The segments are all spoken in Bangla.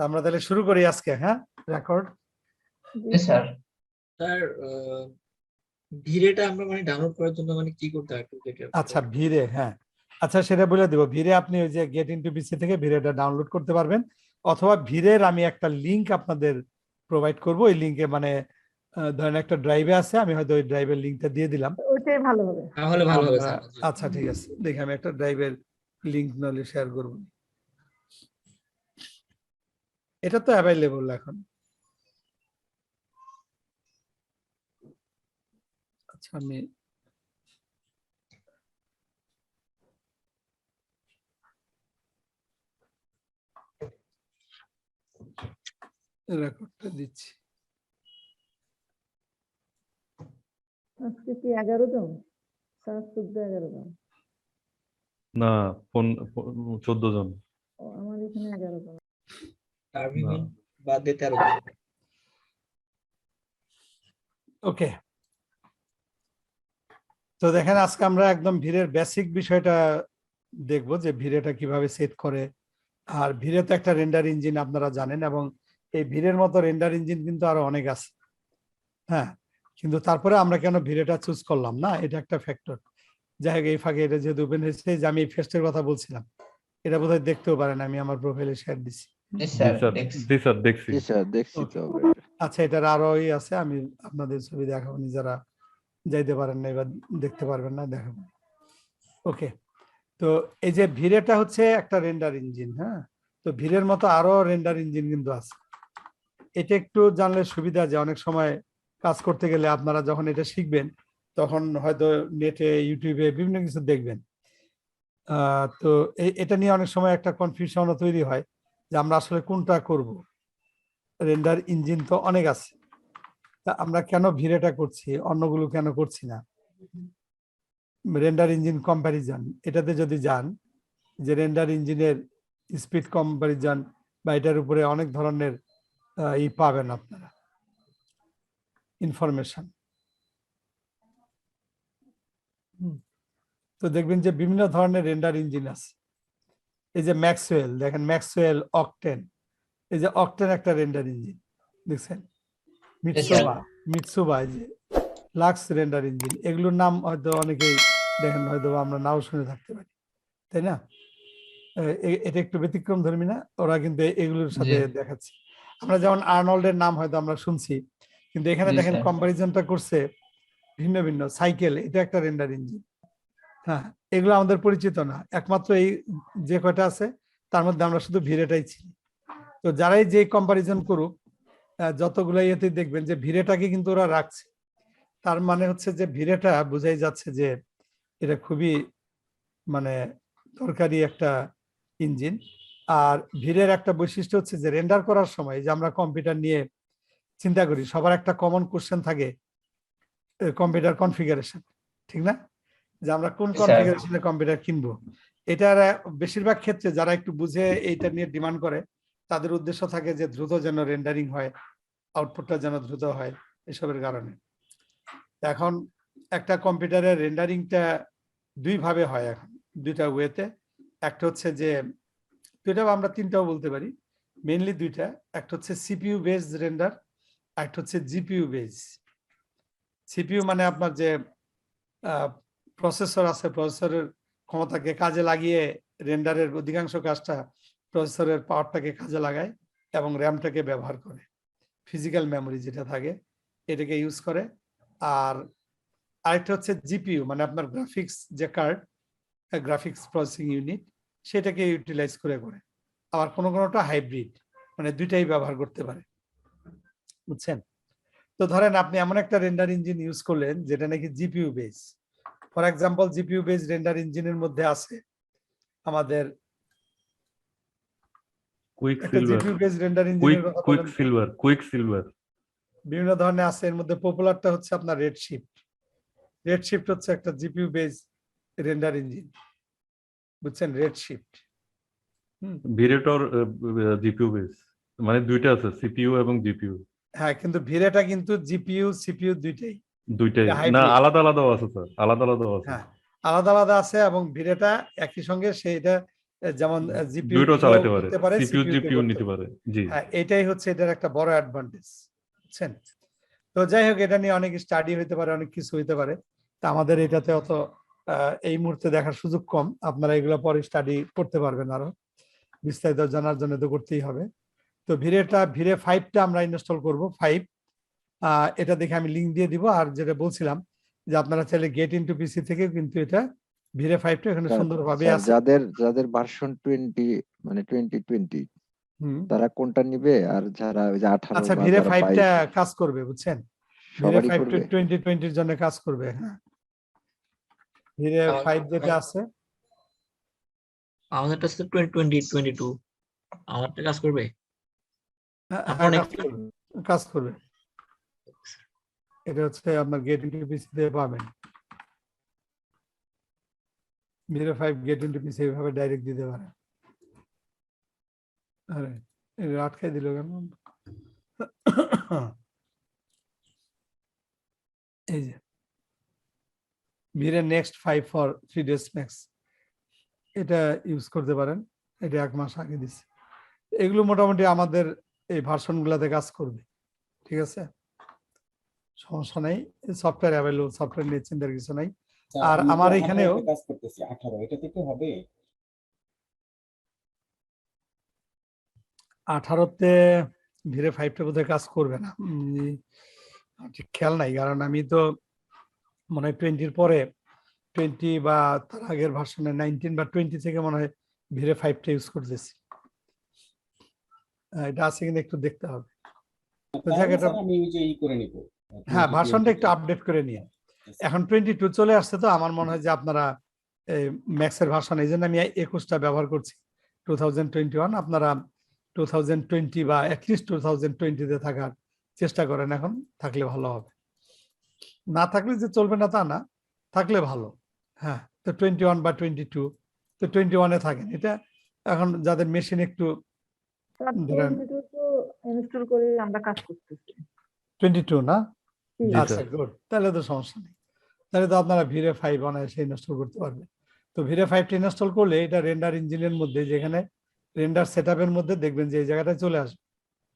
আমরা তাহলে শুরু করি আজকে। হ্যাঁ, রেকর্ড। স্যার স্যার ভিরেটা আমরা মানে ডাউনলোড করার জন্য মানে কি করতে হয় একটু দেখে আচ্ছা, ভিরে, হ্যাঁ, আচ্ছা সেটা বলে দিব। ভিরে আপনি ওই যে গেট ইনটু পিসি থেকে ভিরেটা ডাউনলোড করতে পারবেন, অথবা ভিরের আমি একটা লিংক আপনাদের প্রোভাইড করব। ওই লিংকে মানে ধরেন একটা ড্রাইভে আছে, আমি হয়তো ওই ড্রাইভের লিংকটা দিয়ে দিলাম, ওইটাই ভালো হবে। তাহলে ভালো হবে স্যার। আচ্ছা ঠিক আছে, দেখি আমি একটা ড্রাইভের লিংক নাহলে শেয়ার করব। এটা তো অ্যাভেলেবল এখন। আচ্ছা আমি রেকর্ডটা দিচ্ছি। আজকে কি 11 জন? স্যার 14-11 জন। না, 14 জন। ও, আমার এখানে 11 জন। টার্মিনেট বাদ দিয়ে 13 জন। ওকে, তো দেখেন আজকে আমরা একদম ভিরের বেসিক বিষয়টা দেখব, যে ভিরেটা কিভাবে সেট করে। আর ভিরে তো একটা রেন্ডার ইঞ্জিন আপনারা জানেন, এবং এই ভিরের মতো রেন্ডার ইঞ্জিন কিন্তু আরো অনেক আছে। হ্যাঁ, কিন্তু তারপরে আমরা কেন ভিরেটা চুজ করলাম না, এটা একটা ফ্যাক্টর। যাই হোক, এই ফাঁকে এটা যেহেতু ওপেন হয়েছে, যে আমি ফেস্টের কথা বলছিলাম, এটা বোধহয় দেখতেও পারেন, আমি আমার প্রোফাইলে শেয়ার দিছি। জি স্যার, দেখছি। জি স্যার, দেখছি তো। আচ্ছা, এটার আরো আছে, আমি আপনাদের ছবি দেখাবো, যারা যাইতে পারেন না এবার দেখতে পারবেন না, দেখাবো। ওকে, তো এই যে ভিরেটা হচ্ছে একটা রেন্ডার ইঞ্জিন। হ্যাঁ, তো ভিরের মতো আরো রেন্ডার ইঞ্জিন কিন্তু আছে। এটা একটু জানলে সুবিধা, যে অনেক সময় কাজ করতে গেলে আপনারা যখন এটা শিখবেন, তখন হয়তো নেটে ইউটিউবে বিভিন্ন কিছু দেখবেন। তো এটা নিয়ে অনেক সময় একটা কনফিউশনও তৈরি হয়, যে আমরা আসলে কোনটা করব। রেন্ডার ইঞ্জিন তো অনেক আছে, তা আমরা কেন ভিরেটা করছি, অন্যগুলো কেন করছি না। রেন্ডার ইঞ্জিন কম্প্যারিজন, এটাতে যদি যান, যে রেন্ডার ইঞ্জিনের স্পিড কম্প্যারিজন বা এটার উপরে অনেক ধরনের ই পাবেন আপনারা, ইনফরমেশন। তো দেখবেন যে বিভিন্ন ধরনের রেন্ডার ইঞ্জিন আছে। এই যে ম্যাক্সওয়েল, দেখেন ম্যাক্সওয়েল, অকটেন, এই যে অকটেন একটা রেন্ডার ইঞ্জিন দেখছেন। মিটসুবা, এই যে লাক্স রেন্ডার ইঞ্জিন, এগুলোর নাম হয়তো অনেকেই দেখেন, হয়তো আমরা নাও শুনে থাকতে পারি, তাই না? এটা একটু ব্যতিক্রম ধর্মী না? ওরা কিন্তু এগুলোর সাথে দেখাচ্ছে। আমরা যেমন আর্নল্ডের নাম হয়তো আমরা শুনছি, কিন্তু এখানে দেখেন কম্পারিজনটা করছে ভিন্ন ভিন্ন। সাইকেল, এটা একটা রেন্ডার ইঞ্জিন। হ্যাঁ, এগুলো আমাদের পরিচিত না, একমাত্র এই যে কয়টা আছে তার মধ্যে আমরা শুধু ভিরেটাই চিনি। তো যারাই যে কম্পারিজন করুক, যতগুলো ইয়েতে দেখবেন যে ভিরেটাকে কিন্তু ওরা রাখছে। তার মানে হচ্ছে যে ভিরেটা বোঝাই যাচ্ছে যে এটা খুবই মানে দরকারি একটা ইঞ্জিন। আর ভিরের একটা বৈশিষ্ট্য হচ্ছে যে রেন্ডার করার সময়, যে আমরা কম্পিউটার নিয়ে চিন্তা করি, সবার একটা কমন কোশ্চেন থাকে, কম্পিউটার কনফিগারেশন, ঠিক না? যে আমরা কোন কনফিগারেশনে কম্পিউটার কিনবো। এটার বেশিরভাগ ক্ষেত্রে যারা একটু বুঝে এইটা নিয়ে ডিমান্ড করে, তাদের উদ্দেশ্য থাকে যে দ্রুত যেন রেন্ডারিং হয়, আউটপুটটা যেন দ্রুত হয়, এসবের কারণে। এখন একটা কম্পিউটারের রেন্ডারিংটা দুই ভাবে হয়, এখন দুইটা ওয়েতে। একটা হচ্ছে যে দুইটা, আমরা তিনটাও বলতে পারি, মেইনলি দুইটা। একটা হচ্ছে সিপিইউ বেসড রেন্ডার, একটা হচ্ছে জিপিইউ বেস। সিপিইউ মানে আপনার যে প্রসেসর আছে, প্রসেসরের ক্ষমতাকে কাজে লাগিয়ে রেন্ডারের অধিকাংশ কাজটা প্রসেসরের পাওয়ারটাকে কাজে লাগায় এবং র্যামটাকে ব্যবহার করে, ফিজিক্যাল মেমোরি যেটা থাকে এটাকে ইউজ করে। আর আরেকটা হচ্ছে জিপিইউ, মানে আপনার গ্রাফিক্স যে কার্ড, গ্রাফিক্স প্রসেসিং ইউনিট, সেটাকে ইউটিলাইজ করে। আবার কোনোটা হাইব্রিড, মানে দুইটাই ব্যবহার করতে পারে, বুঝছেন? তো ধরেন আপনি এমন একটা রেন্ডার ইঞ্জিন ইউজ করলেন যেটা নাকি GPU base. For example, GPU base render ইঞ্জিনের মধ্যে আছে আমাদের বিভিন্ন ধরনের আছে। এর মধ্যে পপুলারটা হচ্ছে আপনার রেডশিফট। রেডশিফট হচ্ছে একটা জিপিইউ বেস রেন্ডার ইঞ্জিন, বুঝছেন? রেডশিফট ভিরেটর জিপিইউ বেস, মানে দুইটা আছে, সিপিইউ এবং জিপিইউ। হ্যাঁ, কিন্তু ভিরেটা কিন্তু জিপিইউ সিপিইউ দুইটাই না, আলাদা আলাদাও আছে স্যার, আলাদা আলাদাও আছে। হ্যাঁ, আলাদা আলাদা আছে, এবং ভিরেটা একই সঙ্গে সেটা যেমন জিপিইউ দুইটাও চালাতে পারে, করতে পারে, সিপিইউ CPU জিপিইউ করতে নিতে পারে। পারে। জি হ্যাঁ, এটাই হচ্ছে এটার একটা বড় অ্যাডভান্টেজ, বুঝছেন? তো যাই হোক, এটা নিয়ে অনেক স্টাডি হইতে পারে, অনেক কিছু হইতে পারে। তা আমাদের এটাতে অত এই মুহূর্তে দেখার সুযোগ কম। আপনারা এগুলো পরে স্টাডি করতে পারবেন, আরো বিস্তারিত জানার জন্য তো করতেই হবে। তো ভিরে 5টা আমরা ইনস্টল করব। 5 এটা দেখে আমি লিংক দিয়ে দিব। আর যেটা বলছিলাম যে আপনারা চাইলে গেট ইনটু পিসি থেকে কিন্তু এটা ভিরে 5টা এখানে সুন্দরভাবে স্যার, আছে। যাদের ভার্সন 20 মানে 2020 হুম। তারা কোনটা নিবে, আর যারা ওই যে 18 আচ্ছা, বা ভিরে যারা 5টা 22 কাজ করবে, বুঝছেন? ভিরে সবারই 5 করবে? 2020 জন্য কাজ করবে। হ্যাঁ, ভিরে 5 যেটা আছে আমাদেরটা হচ্ছে 2022 আমারটা কাজ করবে। হ্যাঁ, আপনার কাজ করবে, কাজ করবে। এটা হচ্ছে আপনার গেট ইনটু পিসি তে পাবেন। ভিরে 5 গেট ইনটু পিসি এইভাবে ডাইরেক্ট দিতে পারে। আরে এটা আটকাই দিল কেন? এই যে ভিরে নেক্সট 5 ফর 3 days ম্যাক্স, এটা ইউজ করতে পারেন। এটা 1 মাস আগে দিছি। এগুলো মোটামুটি আমাদের এই ভার্সন গুলাতে কাজ করবে, ঠিক আছে, সমস্যা নাই। সফটওয়্যার অ্যাভেলেবল, সফটওয়্যার নিয়ে চিন্তার কিছু নাই। আর আমার এখানেও কাজ করতেছি 18 এটাতে কি হবে? 18তে ভিরে 5টা বোধহয় কাজ করবে না, ঠিক খেয়াল নাই। কারণ আমি তো মনে হয় 20-র পরে 20 বা তার আগের ভার্সনে 19 বা 20 থেকে মনে হয় ভিরে 5টা ইউজ করতেছি। এটা আছে কিনা একটু দেখতে হবে। তো যাক, এটা আমি ওই যে করে নিব। হ্যাঁ, ভার্সনটা একটু আপডেট করে নিয়ে। এখন 22 চলে আসছে, তো আমার মনে হয় যে আপনারা ম্যাক্সের ভার্সন, এই জন্য আমি 21টা ব্যবহার করছি 2021। আপনারা 2020 বা অ্যাটলিস্ট 2020-তে থাকার চেষ্টা করেন এখন, থাকলে ভালো হবে। না থাকলে যে চলবে না তা না, থাকলে ভালো। হ্যাঁ, তো 21 বা 22, তো 21-এ থাকেন। এটা এখন যাদের মেশিন একটু ধরেন 22 তো ইনস্টল করে আমরা কাজ করতেছি। 22 না, জি আচ্ছা স্যার। গুড, তাহলে তো সমস্যা নেই। তাহলে তো আপনারা ভিরে 5 অনায়াসে ইনস্টল করতে পারবেন। তো ভিরে 5টা ইনস্টল করলে এটা রেন্ডার ইঞ্জিনের মধ্যে, যেখানে রেন্ডার সেটআপের মধ্যে দেখবেন যে এই জায়গাটায় চলে আসবে।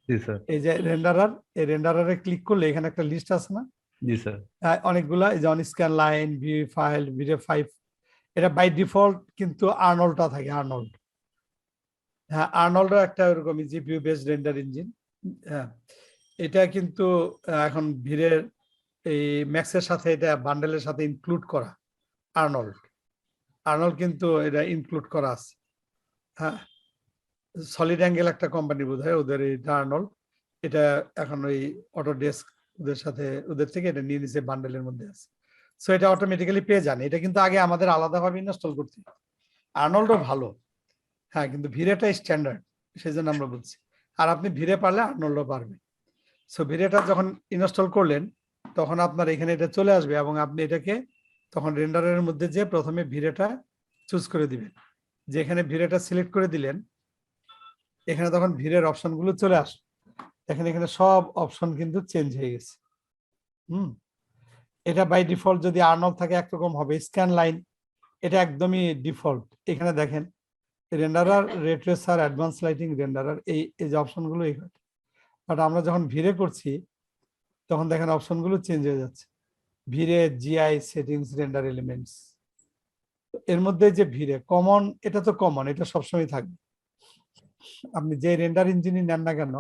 জি স্যার। এই যে রেন্ডারার, এই রেন্ডারারে ক্লিক করলে এখানে একটা লিস্ট আছে না, জি স্যার। অনেকগুলা, এই যে on scan line, view file, V-Ray 5। এটা বাই ডিফল্ট কিন্তু আর্নল্ডটা থাকে, আর্নল্ড। হ্যাঁ, আর্নল্ডও একটা ওরকমই জিপিইউ বেসড রেন্ডার ইঞ্জিন। হ্যাঁ, এটা কিন্তু এখন ভিরের এই ম্যাক্সের সাথে, এটা বান্ডেলের সাথে ইনক্লুড করা আর্নল্ড। আর্নল্ড কিন্তু এটা ইনক্লুড করা আছে। হ্যাঁ, সলিড অ্যাঙ্গেল একটা কোম্পানি বোধহয়, ওদের এটা আর্নল্ড। এটা এখন ওই অটোডেস্ক ওদের সাথে, ওদের থেকে এটা নিয়ে নিছে, বান্ডেলের মধ্যে আছে। সো এটা অটোমেটিক্যালি পেয়ে যান। এটা কিন্তু আগে আমাদের আলাদাভাবে ইনস্টল করতে। আর্নল্ডও ভালো, হ্যাঁ, কিন্তু ভিরেটা স্ট্যান্ডার্ড, সেই জন্য আমরা বলছি। আর আপনি ভিরে পারলে আর্নল্ডও পারবে। সো ভিরেটা যখন ইনস্টল করলেন, তখন আপনার এখানে এটা চলে আসবে, এবং আপনি এটাকে তখন রেন্ডারের মধ্যে যে প্রথমে ভিরেটা চুজ করে দিবেন। যেখানে ভিরেটা সিলেক্ট করে দিলেন, এখানে তখন ভিরের অপশনগুলো চলে আসে। দেখেন এখানে সব অপশন কিন্তু চেঞ্জ হয়ে গেছে। এটা বাই ডিফল্ট যদি আর্নল্ড থাকে একরকম হবে। স্ক্যান লাইন, এটা একদমই ডিফল্ট। এখানে দেখেন রেন্ডারার, রে ট্রেসার, অ্যাডভান্স লাইটিং, রেন্ডারার, এই যে অপশনগুলো এইখানে। বাট আমরা যখন ভিরে করছি, তখন দেখেন অপশনগুলো চেঞ্জ হয়ে যাচ্ছে। ভিরে, জিআই, সেটিংস, রেন্ডার এলিমেন্টস, এর মধ্যে যে ভিরে কমন, এটা তো কমন, এটা সবসময় থাকবে। আপনি যে রেন্ডার ইঞ্জিনই নেন না কেন,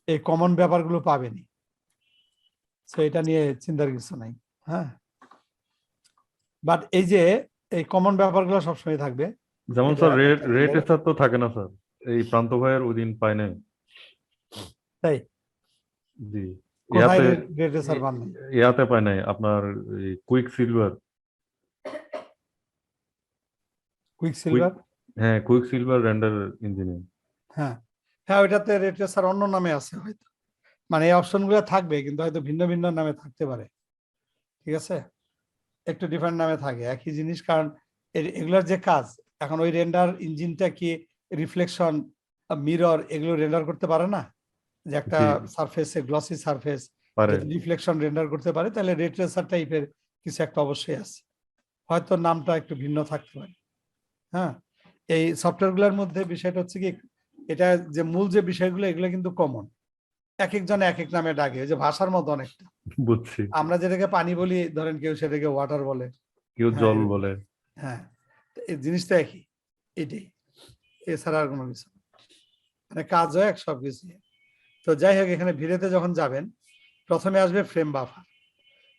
এই কমন ব্যাপারগুলো পাবেনই। তো এটা নিয়ে চিন্তার কিছু নাই। হ্যাঁ, বাট এই যে এই কমন ব্যাপারগুলো সবসময় থাকবে। যেমন এটা স্যার একটা রেট render- স্যার তো থাকে না স্যার, এই প্রান্ত ভাইয়ের ওই দিন পাই নাই। তাই জি, কোথায় ইয়াতে রে ট্রেসার পান নাই? ইয়াতে পাই নাই আপনার কুইক সিলভার। কুইক সিলভার, হ্যাঁ, কুইক সিলভার রেন্ডার ইঞ্জিনিয়ার। হ্যাঁ হ্যাঁ, ওইটাতে রে ট্রেসার অন্য নামে আছে হয়তো, মানে এই অপশনগুলো থাকবে কিন্তু হয়তো ভিন্ন ভিন্ন নামে থাকতে পারে। ঠিক আছে, একটু ডিফারেন্ট নামে থাকে, একই জিনিস। কারণ এগুলোর যে কাজ, এখন ওই রেন্ডার ইঞ্জিনটা কি রিফ্লেকশন, মিরর, এগুলো রেন্ডার করতে পারে না? যে একটা জি সারফেসে, গ্লসি সারফেস পারে। যদি রিফ্লেকশন রেন্ডার করতে পারে, তাহলে রে ট্রেসার টাইপের কিছু একটা অবশ্যই আছে, হয়তো নামটা একটু ভিন্ন থাকতে পারে। হ্যাঁ, এই সফটওয়্যারগুলোর মধ্যে বিষয়টা হচ্ছে কি, এটা যে মূল যে বিষয়গুলো এগুলো কিন্তু কমন, এক একজন এক এক নামে ডাকে, ওই যে ভাষার মতো অনেকটা। বুঝছি, আমরা যেটাকে পানি বলি, ধরেন কেউ সেটাকে ওয়াটার বলে। কেউ হ্যাঁ, জল এরকম। বলে। হ্যাঁ, তো এই জিনিসটা একই, এটাই, এছাড়া আর কোনো কিছু না। মানে কাজও এক, সবকিছু এক। তো যাই হোক, এখানে ভিড়েতে যখন যাবেন প্রথমে আসবে ফ্রেম বাফার।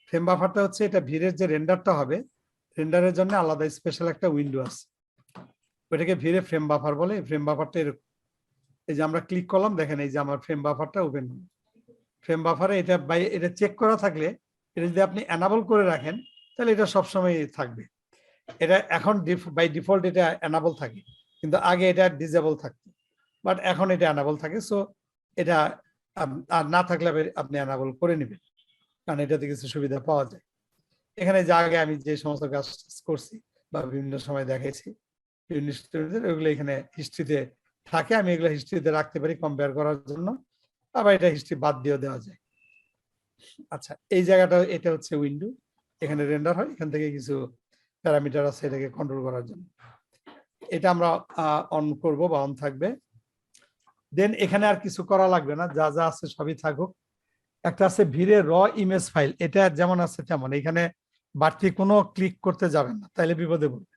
ফ্রেম বাফারটা হচ্ছে এটা ভিড়ের যে রেন্ডারটা হবে, রেন্ডারের জন্য আলাদা স্পেশাল একটা উইন্ডো আছে, ওইটাকে ভিড়ে ফ্রেম বাফার বলে। ফ্রেম বাফারটা এরকম, এই যে আমরা ক্লিক করলাম, দেখেন এই যে আমার ফ্রেম বাফারটা ওপেন হলো। ফ্রেম বাফারে এটা চেক করা থাকলে, এটা যদি আপনি এনাবল করে রাখেন তাহলে এটা সবসময় থাকবে। এটা এখন বাই ডিফল্ট এটা এনাবল থাকে, কিন্তু আগে এটা ডিসেবল থাকতো, বাট এখন এটা এনাবল থাকে। সো এটা আর না থাকলে আপনি এনাবল করে নেবেন, কারণ এটাতে কিছু সুবিধা পাওয়া যায়। এখানে যে আগে আমি যে সমস্ত কাজ করছি বা বিভিন্ন সময় দেখাইছি বিভিন্ন স্টুডেন্টদের, ওইগুলো এখানে হিস্ট্রিতে থাকে। আমি এগুলো হিস্ট্রিতে রাখতে পারি কম্পেয়ার করার জন্য, আবার এটা হিস্ট্রি বাদ দিয়েও দেওয়া যায়। আচ্ছা, এই জায়গাটা এটা হচ্ছে উইন্ডো, এখানে রেন্ডার হয়, এখান থেকে কিছু প্যারামিটার আছে এটাকে কন্ট্রোল করার জন্য। এটা আমরা অন করব বা অন থাকবে। দেন এখানে আর কিছু করা লাগবে না, যা যা আছে সবই থাকুক। একটা আছে ভিড়ে র ইমেজ ফাইল, এটা যেমন আছে তেমন, এখানে বাড়তি কোনো ক্লিক করতে যাবেন না, তাইলে বিপদে পড়বে।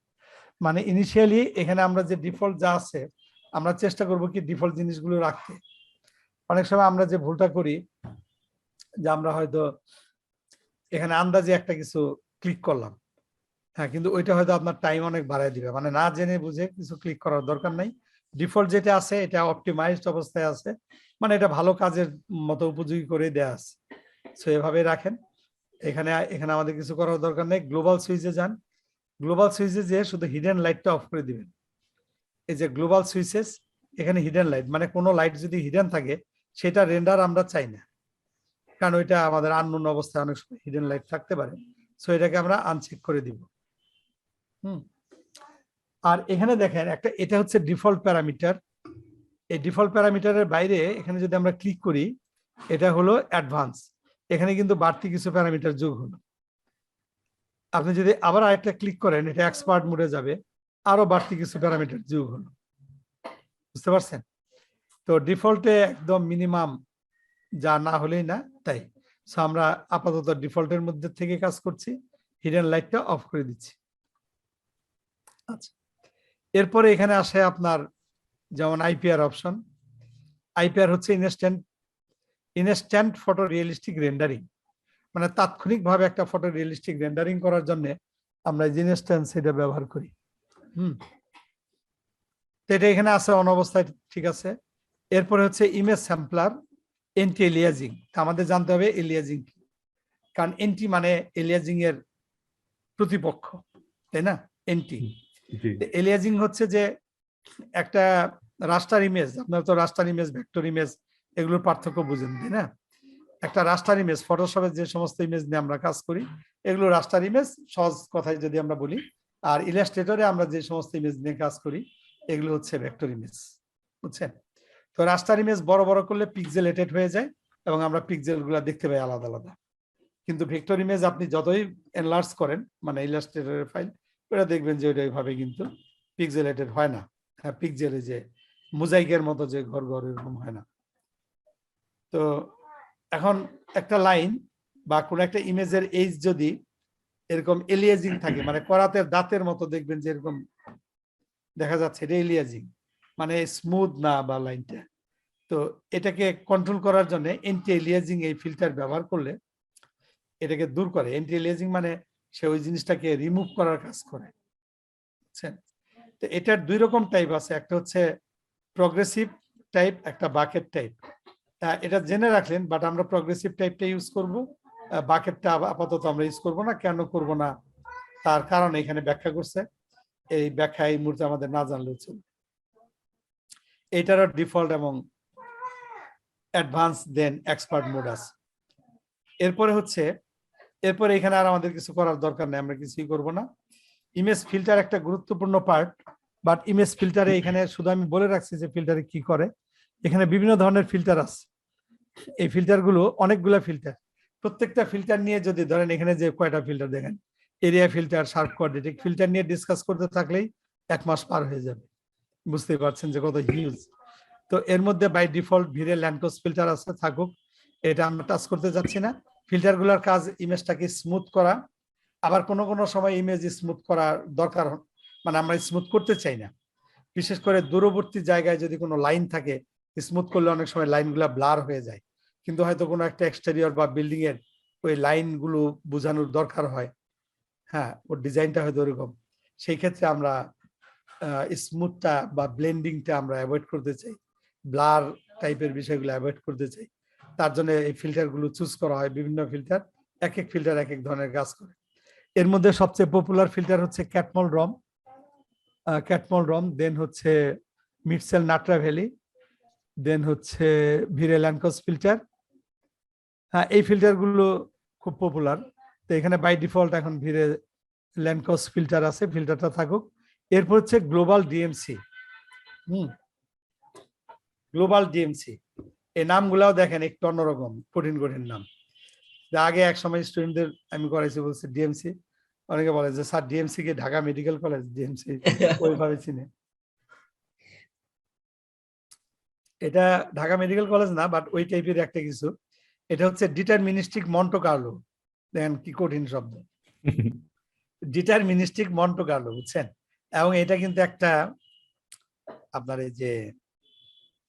মানে ইনিশিয়ালি এখানে আমরা যে ডিফল্ট যা আছে, আমরা চেষ্টা করব কি ডিফল্ট জিনিসগুলো রাখতে। অনেক সময় আমরা যে ভুলটা করি, যে আমরা হয়তো এখানে আন্দাজে একটা কিছু ক্লিক করলাম, হ্যাঁ, কিন্তু ওইটা হয়তো আপনার টাইম অনেক বাড়ায় দিবে। মানে না জেনে বুঝে কিছু ক্লিক করার দরকার নাই। ডিফল্ট যেটা আছে এটা অপটিমাইজড অবস্থায় আছে, মানে এটা ভালো কাজের মতো উপযোগী করে দেয়া আছে। সো এভাবে রাখেন। এখানে এখানে আমাদের কিছু করার দরকার নেই। গ্লোবাল সুইচে যান, গ্লোবাল সুইচে যেয়ে শুধু হিডেন লাইটটা অফ করে দিবেন। এই যে গ্লোবাল সুইচেস, এখানে হিডেন লাইট, মানে কোনো লাইট যদি হিডেন থাকে সেটা রেন্ডার আমরা চাই না, কারণ ওইটা আমাদের আননোন অবস্থায় অনেক সময় হিডেন লাইট থাকতে পারে। সো এটাকে আমরা আনচেক করে দিব। আর এখানে দেখেন একটা, এটা হচ্ছে ডিফল্ট প্যারামিটার। এই ডিফল্ট প্যারামিটারের বাইরে এখানে যদি আমরা ক্লিক করি, এটা হলো অ্যাডভান্স। এখানে কিন্তু বাড়তি কিছু প্যারামিটার যোগ হলো। আপনি যদি আবার আরেকটা ক্লিক করেন, এটা এক্সপার্ট মোডে যাবে, আরো বাড়তি কিছু প্যারামিটার যোগ হলো। বুঝতে পারছেন? তো ডিফল্টে একদম মিনিমাম যা না হলেই না তাই। সো আমরা আপাতত ডিফল্টের মধ্যে থেকে কাজ করছি, হিডেন লাইটটা অফ করে দিচ্ছি। আচ্ছা, এরপরে এখানে আসে আপনার যেমন আইপিআর অপশন। আইপিআর হচ্ছে ইনস্ট্যান্ট ফটো রিয়েলিস্টিক রেন্ডারিং, মানে তাৎক্ষণিকভাবে একটা ফটো রিয়েলিস্টিক রেন্ডারিং করার জন্য আমরা ইনস্ট্যান্স এটা ব্যবহার করি। তো এটা এখানে আছে অন অবস্থায়, ঠিক আছে। এরপরে হচ্ছে ইমেজ স্যাম্পলার এন্টি এলিয়াজিং। আমাদের জানতে হবে এলিয়াজিং কি, কারণ এন্টি মানে এলিয়াজিং এর প্রতিপক্ষ, তাই না? এন্টি এলিয়াজিং হচ্ছে যে একটা রাস্টার ইমেজ, আপনার তো রাস্টার ইমেজ, ভেক্টর ইমেজ এগুলোর পার্থক্য বুঝেন, তাই না? একটা রাস্টার ইমেজ, ফটোশপে যে সমস্ত ইমেজ নিয়ে আমরা কাজ করি এগুলো রাস্টার ইমেজ, সহজ কথায় যদি আমরা বলি। আর ইলাস্ট্রেটরে আমরা যে সমস্ত ইমেজ নিয়ে কাজ করি এগুলো হচ্ছে ভেক্টর ইমেজ, বুঝছেন? তো রাস্টার ইমেজ বড় বড় করলে পিক্সেলেটেড হয়ে যায় এবং আমরা পিক্সেল গুলা দেখতে পাই আলাদা আলাদা। কিন্তু ভেক্টর ইমেজ আপনি যতই এনলার্জ করেন, মানে ইলাস্ট্রেটরের ফাইল, ওটা দেখবেন যে ওইটা ওইভাবে কিন্তু পিক্সেলেটেড হয় না। হ্যাঁ, পিক্সেলে যে মোজাইকের মতো যে ঘর ঘর এরকম হয় না। তো এখন একটা লাইন বা কোন একটা ইমেজের এজ যদি এরকম এলিয়াজিং থাকে, মানে করাতের দাঁতের মতো দেখবেন যে এরকম দেখা যাচ্ছে, এটা এলিয়াজিং, মানে স্মুথ না বা লাইনটা। তো এটাকে কন্ট্রোল করার জন্য এন্টি এলিয়াজিং এই ফিল্টার ব্যবহার করলে এটাকে দূর করে। এন্টি এলিয়াজিং মানে সে ওই জিনিসটাকে রিমুভ করার কাজ করে, বুঝছেন? তো এটার দুই রকম টাইপ আছে, একটা হচ্ছে প্রগ্রেসিভ টাইপ, একটা বাকেট টাইপ। এটা জেনে রাখলেন, বাট আমরা প্রগ্রেসিভ টাইপটা ইউজ করব, বাকেটটা আপাতত আমরা ইউজ করব না। কেন করব না তার কারণ এখানে ব্যাখ্যা করছে, এই ব্যাখ্যা এই মুহূর্তে আমাদের না জানলেও চলবে। এটারও ডিফল্ট এবং অ্যাডভান্স দেন এক্সপার্ট মোড আছে। এরপরে এখানে আর আমাদের কিছু করার দরকার নেই, আমরা কিছুই করব না। ইমেজ ফিল্টার একটা গুরুত্বপূর্ণ পার্ট, বাট ইমেজ ফিল্টারে এখানে শুধু আমি বলে রাখছি যে ফিল্টারে কি করে। এখানে বিভিন্ন ধরনের ফিল্টার আছে, এই ফিল্টারগুলো অনেকগুলো ফিল্টার। প্রত্যেকটা ফিল্টার নিয়ে যদি ধরেন এখানে যে কয়টা ফিল্টার দেখেন, area filter, sharp quadratic filter নিয়ে ডিসকাস করতে থাকলেই 1 মাস পার হয়ে যাবে। বুঝতেই পারছেন যে কত হিউজ। তো এর মধ্যে বাই ডিফল্ট ভিরে ল্যান্ডকোস ফিল্টার আছে, থাকুক, এটা আমরা টাচ করতে যাচ্ছি না। ফিল্টারগুলোর কাজ ইমেজটাকে স্মুথ করা, আবার কোনো কোনো সময় ইমেজ স্মুথ করার দরকার, মানে আমরা স্মুথ করতে চাই না, বিশেষ করে দূরবর্তী জায়গায় যদি কোনো লাইন থাকে স্মুথ করলে অনেক সময় লাইনগুলো ব্লার হয়ে যায়, কিন্তু হয়তো কোনো একটা এক্সটেরিয়র বা বিল্ডিং এর ওই লাইনগুলো বোঝানোর দরকার হয়, হ্যাঁ, ওর ডিজাইনটা হয়তো ওরকম, সেই ক্ষেত্রে আমরা স্মুথটা বা ব্লেন্ডিংটা আমরা অ্যাভয়েড করতে চাই, ব্লার টাইপের বিষয়গুলো অ্যাভয়েড করতে চাই। তার জন্য এই ফিল্টারগুলো চুজ করা হয়। বিভিন্ন ফিল্টার, এক এক ফিল্টার এক এক ধরনের কাজ করে। এর মধ্যে সবচেয়ে পপুলার ফিল্টার হচ্ছে ক্যাটমল রম, দেন হচ্ছে মিডসেল নাট্রা ভ্যালি, দেন হচ্ছে ভিরে ল্যান্ডকোস ফিল্টার। হ্যাঁ, এই ফিল্টারগুলো খুব পপুলার। তো এখানে বাই ডিফল্ট এখন ভিরে ল্যান্ডকোস ফিল্টার আছে, ফিল্টারটা থাকুক। এরপর হচ্ছে গ্লোবাল ডিএমসি। গ্লোবাল ডিএমসি, এই নামগুলাও দেখেন একটু অন্যরকম, কঠিন কঠিন নাম। আগে এক সময় স্টুডেন্টদের আমি করাইছি, বলছে ডিএমসি, অনেকে বলে যে স্যার ডিএমসি কে ঢাকা মেডিকেল কলেজ, ডিএমসি ওইভাবে চিনে। এটা ঢাকা মেডিকেল কলেজ না, বাট ওই টাইপের একটা কিছু। এটা হচ্ছে ডিটারমিনিস্টিক মন্টো কার্লো। দেখেন কি কঠিন শব্দ, ডিটারমিনিস্টিক মন্টো কার্লো, বুঝছেন? এবং এটা কিন্তু একটা আপনার এই যে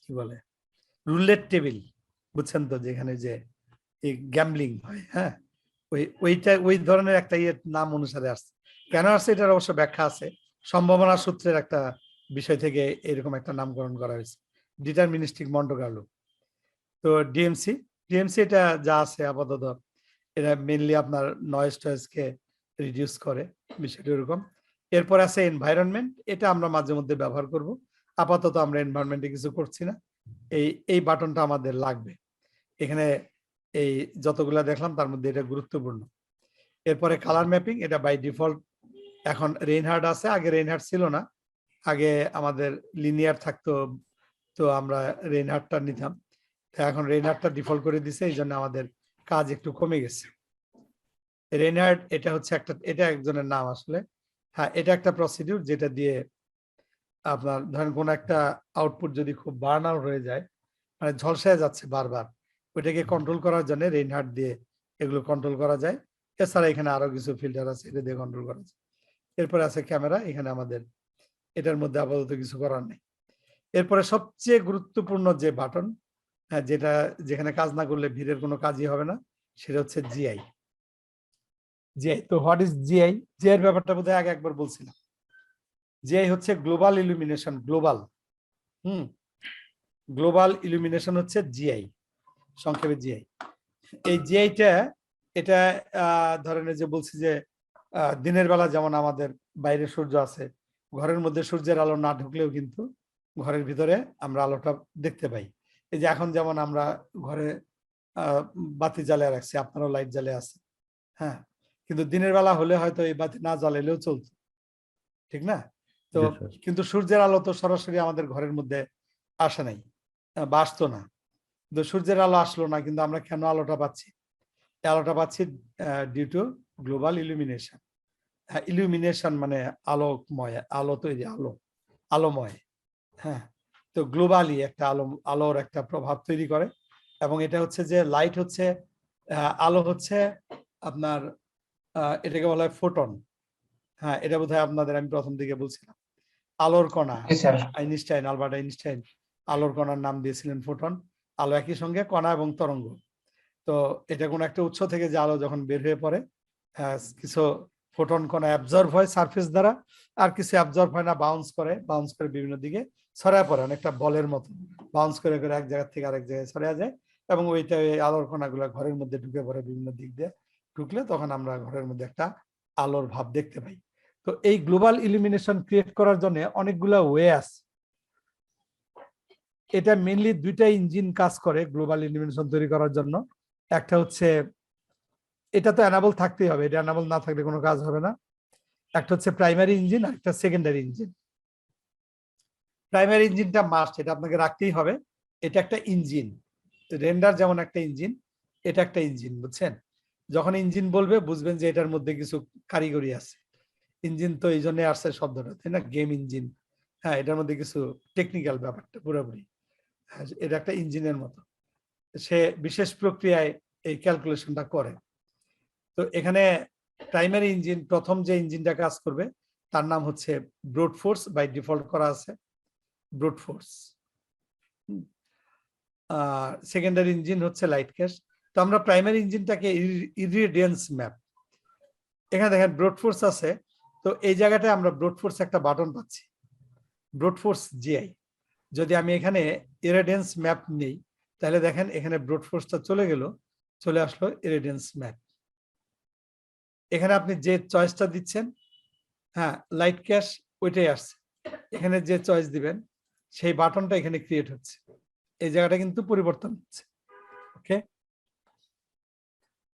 কি বলে রুলেট টেবিল, বুঝছেন তো, যেখানে যে এই গ্যাম্বলিং হয়, হ্যাঁ, ওই ধরনের একটা নাম অনুসারে আসছে। কেন আসছে এটার অবশ্য ব্যাখ্যা আছে, সম্ভাবনা সূত্রের একটা বিষয় থেকে এরকম একটা নামকরণ করা হয়েছে, ডিটারমিনিস্টিক মন্টো কার্লো। তো ডিএমসি এটা যা আছে আপাতত, এটা মেইনলি আপনার নয়েজ টয়েজকে রিডিউস করে, বিষয়টা এরকম। এরপর আছে এনভায়রনমেন্ট, এটা আমরা মাঝে মধ্যে ব্যবহার করব, আপাতত আমরা এনভায়রনমেন্টে কিছু করছি না। এই বাটনটা আমাদের লাগবে এখানে, এই যতগুলা দেখলাম তার মধ্যে এটা গুরুত্বপূর্ণ। এরপরে কালার ম্যাপিং, এটা বাই ডিফল্ট এখন রেইনহার্ড আছে, আগে রেইনহার্ড ছিল না, আগে আমাদের লিনিয়ার থাকতো, তো আমরা রেইনহার্ডটা নিতাম, তো এখন রেইনহার্ডটা ডিফল্ট করে দিছে, এই জন্য আমাদের কাজ একটু কমে গেছে। রেইনহার্ড এটা হচ্ছে এটা একজনের নাম আসলে, হ্যাঁ, এটা একটা প্রসিডিউর যেটা দিয়ে আপনার ধরেন কোন একটা আউটপুট যদি খুব বার্ন আউট হয়ে যায়, মানে ঝলসায় যাচ্ছে বারবার, ওইটাকে কন্ট্রোল করার জন্য রেইনহার্ড দিয়ে এগুলো কন্ট্রোল করা যায়। এছাড়া এখানে আরো কিছু ফিল্টার আছে, এটা দিয়ে কন্ট্রোল করা যায়। এরপরে আছে ক্যামেরা, এখানে আমাদের এটার মধ্যে আপাতত কিছু করার নেই। এরপরে সবচেয়ে গুরুত্বপূর্ণ যে বাটন, হ্যাঁ, যেটা যেখানে কাজ না করলে ভিড়ের কোনো কাজই হবে না, সেটা হচ্ছে জিআই। তো হোয়াট ইজ জিআই? জিআই এর ব্যাপারটা বোধহয় আগে একবার বলছিলাম। জিআই হচ্ছে গ্লোবাল ইলুমিনেশন, গ্লোবাল ইলুমিনেশন হচ্ছে জিআই, সংক্ষেপে জিআই। এই জিআইটা এটা ধরেন যে বলছি যে দিনের বেলা যেমন আমাদের বাইরে সূর্য আছে, ঘরের মধ্যে সূর্যের আলো না ঢুকলেও কিন্তু ঘরের ভিতরে আমরা আলোটা দেখতে পাই। এই যে এখন যেমন আমরা ঘরে বাতি জ্বালিয়ে রাখছি, আপনারও লাইট জ্বালিয়ে আছে, হ্যাঁ, কিন্তু দিনের বেলা হলে হয়তো এই বাতি না জ্বালালেও চলতো, ঠিক না? তো কিন্তু সূর্যের আলো তো সরাসরি আমাদের ঘরের মধ্যে আসে নাই বা আসতো না, কিন্তু সূর্যের আলো আসলো না, কিন্তু আমরা কেন আলোটা পাচ্ছি? আলোটা পাচ্ছি due to global illumination. Illumination মানে আলোকময়, আলো তৈরি, আলোময়, হ্যাঁ। তো গ্লোবালি একটা আলোর একটা প্রভাব তৈরি করে, এবং এটা হচ্ছে যে লাইট হচ্ছে আলো হচ্ছে আপনার এটাকে বলা হয় ফোটন, হ্যাঁ, এটা বোধহয় আপনাদের আমি প্রথম দিকে বলছিলাম, আলোর কণা। আলবার্ট আইনস্টাইন আলোর কণার নাম দিয়েছিলেন ফোটন। আলো একই সঙ্গে কণা এবং তরঙ্গ। তো এটা কোন একটা উৎস থেকে যে আলো যখন বের হয়ে পড়ে, কিছু ফোটন কণা অ্যাবজর্ব হয় সারফেস দ্বারা, আর কিছু অ্যাবজর্ব হয় না, বাউন্স করে বিভিন্ন দিকে ছড়ায় পড়ে, অনেকটা বলের মতো বাউন্স করে করে এক জায়গা থেকে আরেক জায়গায় ছড়ায় যায়, এবং ওইটা আলোর কণাগুলো ঘরের মধ্যে ঢুকে পড়ে, বিভিন্ন দিক দিয়ে ঢুকলে তখন আমরা ঘরের মধ্যে একটা আলোর ভাব দেখতে পাই। তো এই গ্লোবাল ইলুমিনেশন ক্রিয়েট করার জন্য অনেকগুলা ওয়ে আছে। এটা মেইনলি দুইটা ইঞ্জিন কাজ করে গ্লোবাল ইলুমিনেশন তৈরি করার জন্য। একটা হচ্ছে, এটা তো এনাবল থাকতেই হবে, এটা এনাবল না থাকলে কোনো কাজ হবে না। একটা হচ্ছে প্রাইমারি ইঞ্জিন, আর একটা সেকেন্ডারি ইঞ্জিন। প্রাইমারি ইঞ্জিনটা মাস্ট, এটা আপনাকে রাখতেই হবে। এটা একটা ইঞ্জিন, রেন্ডার যেমন একটা ইঞ্জিন, এটা একটা ইঞ্জিন, বুঝছেন? যখন ইঞ্জিন বলবে বুঝবেন যে এটার মধ্যে কিছু কারিগরি আছে। ইঞ্জিন তো এই জন্য আসছে শব্দটা, তাই না? গেম ইঞ্জিন, হ্যাঁ, এটার মধ্যে কিছু টেকনিক্যাল ব্যাপারটা পুরোপুরি। হ্যাঁ, এটা একটা ইঞ্জিনের মতো, সে বিশেষ প্রক্রিয়ায় এই ক্যালকুলেশনটা করে। তো এখানে প্রাইমারি ইঞ্জিন, প্রথম যে ইঞ্জিনটা কাজ করবে তার নাম হচ্ছে ব্রুট ফোর্স, বাই ডিফল্ট করা আছে ব্রুট ফোর্স। আর সেকেন্ডারি ইঞ্জিন হচ্ছে লাইট ক্যাশ। তো আমরা প্রাইমারি ইঞ্জিনটাকে ইরিডিয়েন্স ম্যাপ, এখানে দেখেন ব্রুট ফোর্স আছে, তো এই জায়গাটায় আমরা ব্রুট ফোর্স একটা বাটন পাচ্ছি, ব্রুট ফোর্স জিআই। যদি আমি এখানে ইরিডিয়েন্স ম্যাপ নেই, তাহলে দেখেন এখানে ব্রুট ফোর্সটা চলে আসলো ইরিডিয়েন্স ম্যাপ। এখানে আপনি যে চয়েসটা দিচ্ছেন, হ্যাঁ লাইট ক্যাশ, ওইটাই আসছে। এখানে যে চয়েস দিবেন সেই বাটনটা এখানে ক্রিয়েট হচ্ছে, এই জায়গাটা কিন্তু পরিবর্তন হচ্ছে। ওকে,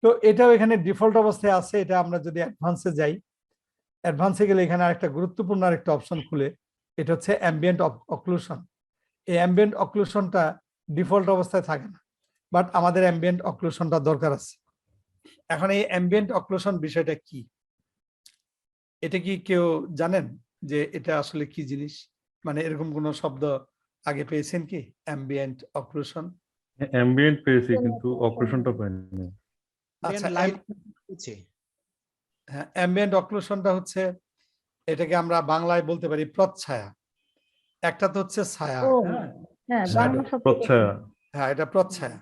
তো এটাও এখানে ডিফল্ট অবস্থায় আছে। এটা আমরা যদি অ্যাডভান্সে যাই, অ্যাডভান্সে গেলে এখানে আরেকটা গুরুত্বপূর্ণ আরেকটা অপশন খুলে, এটা হচ্ছে অ্যাম্বিয়েন্ট অক্লুশন। এই অ্যাম্বিয়েন্ট অক্লুশনটা ডিফল্ট অবস্থায় থাকে না, বাট আমাদের অ্যাম্বিয়েন্ট অক্লুশনটা দরকার আছে। এখন এই অ্যাম্বিয়েন্ট অক্লুশন বিষয়টা কি, এটা কি কেউ জানেন যে এটা আসলে কি জিনিস? মানে এরকম কোন শব্দ আগে পেয়েছেন কি, অ্যাম্বিয়েন্ট অক্লুশন? অ্যাম্বিয়েন্ট পেয়েছি কিন্তু অক্লুশনটা পাইনি। আচ্ছা, লাইট হচ্ছে হ্যাঁ, অ্যাম্বিয়েন্ট অক্লুশনটা হচ্ছে, এটাকে আমরা বাংলায় বলতে পারি প্রচ্ছায়া। একটা তো হচ্ছে ছায়া, ও হ্যাঁ, বাংলা শব্দ প্রচ্ছায়া। হ্যাঁ এটা প্রচ্ছায়া।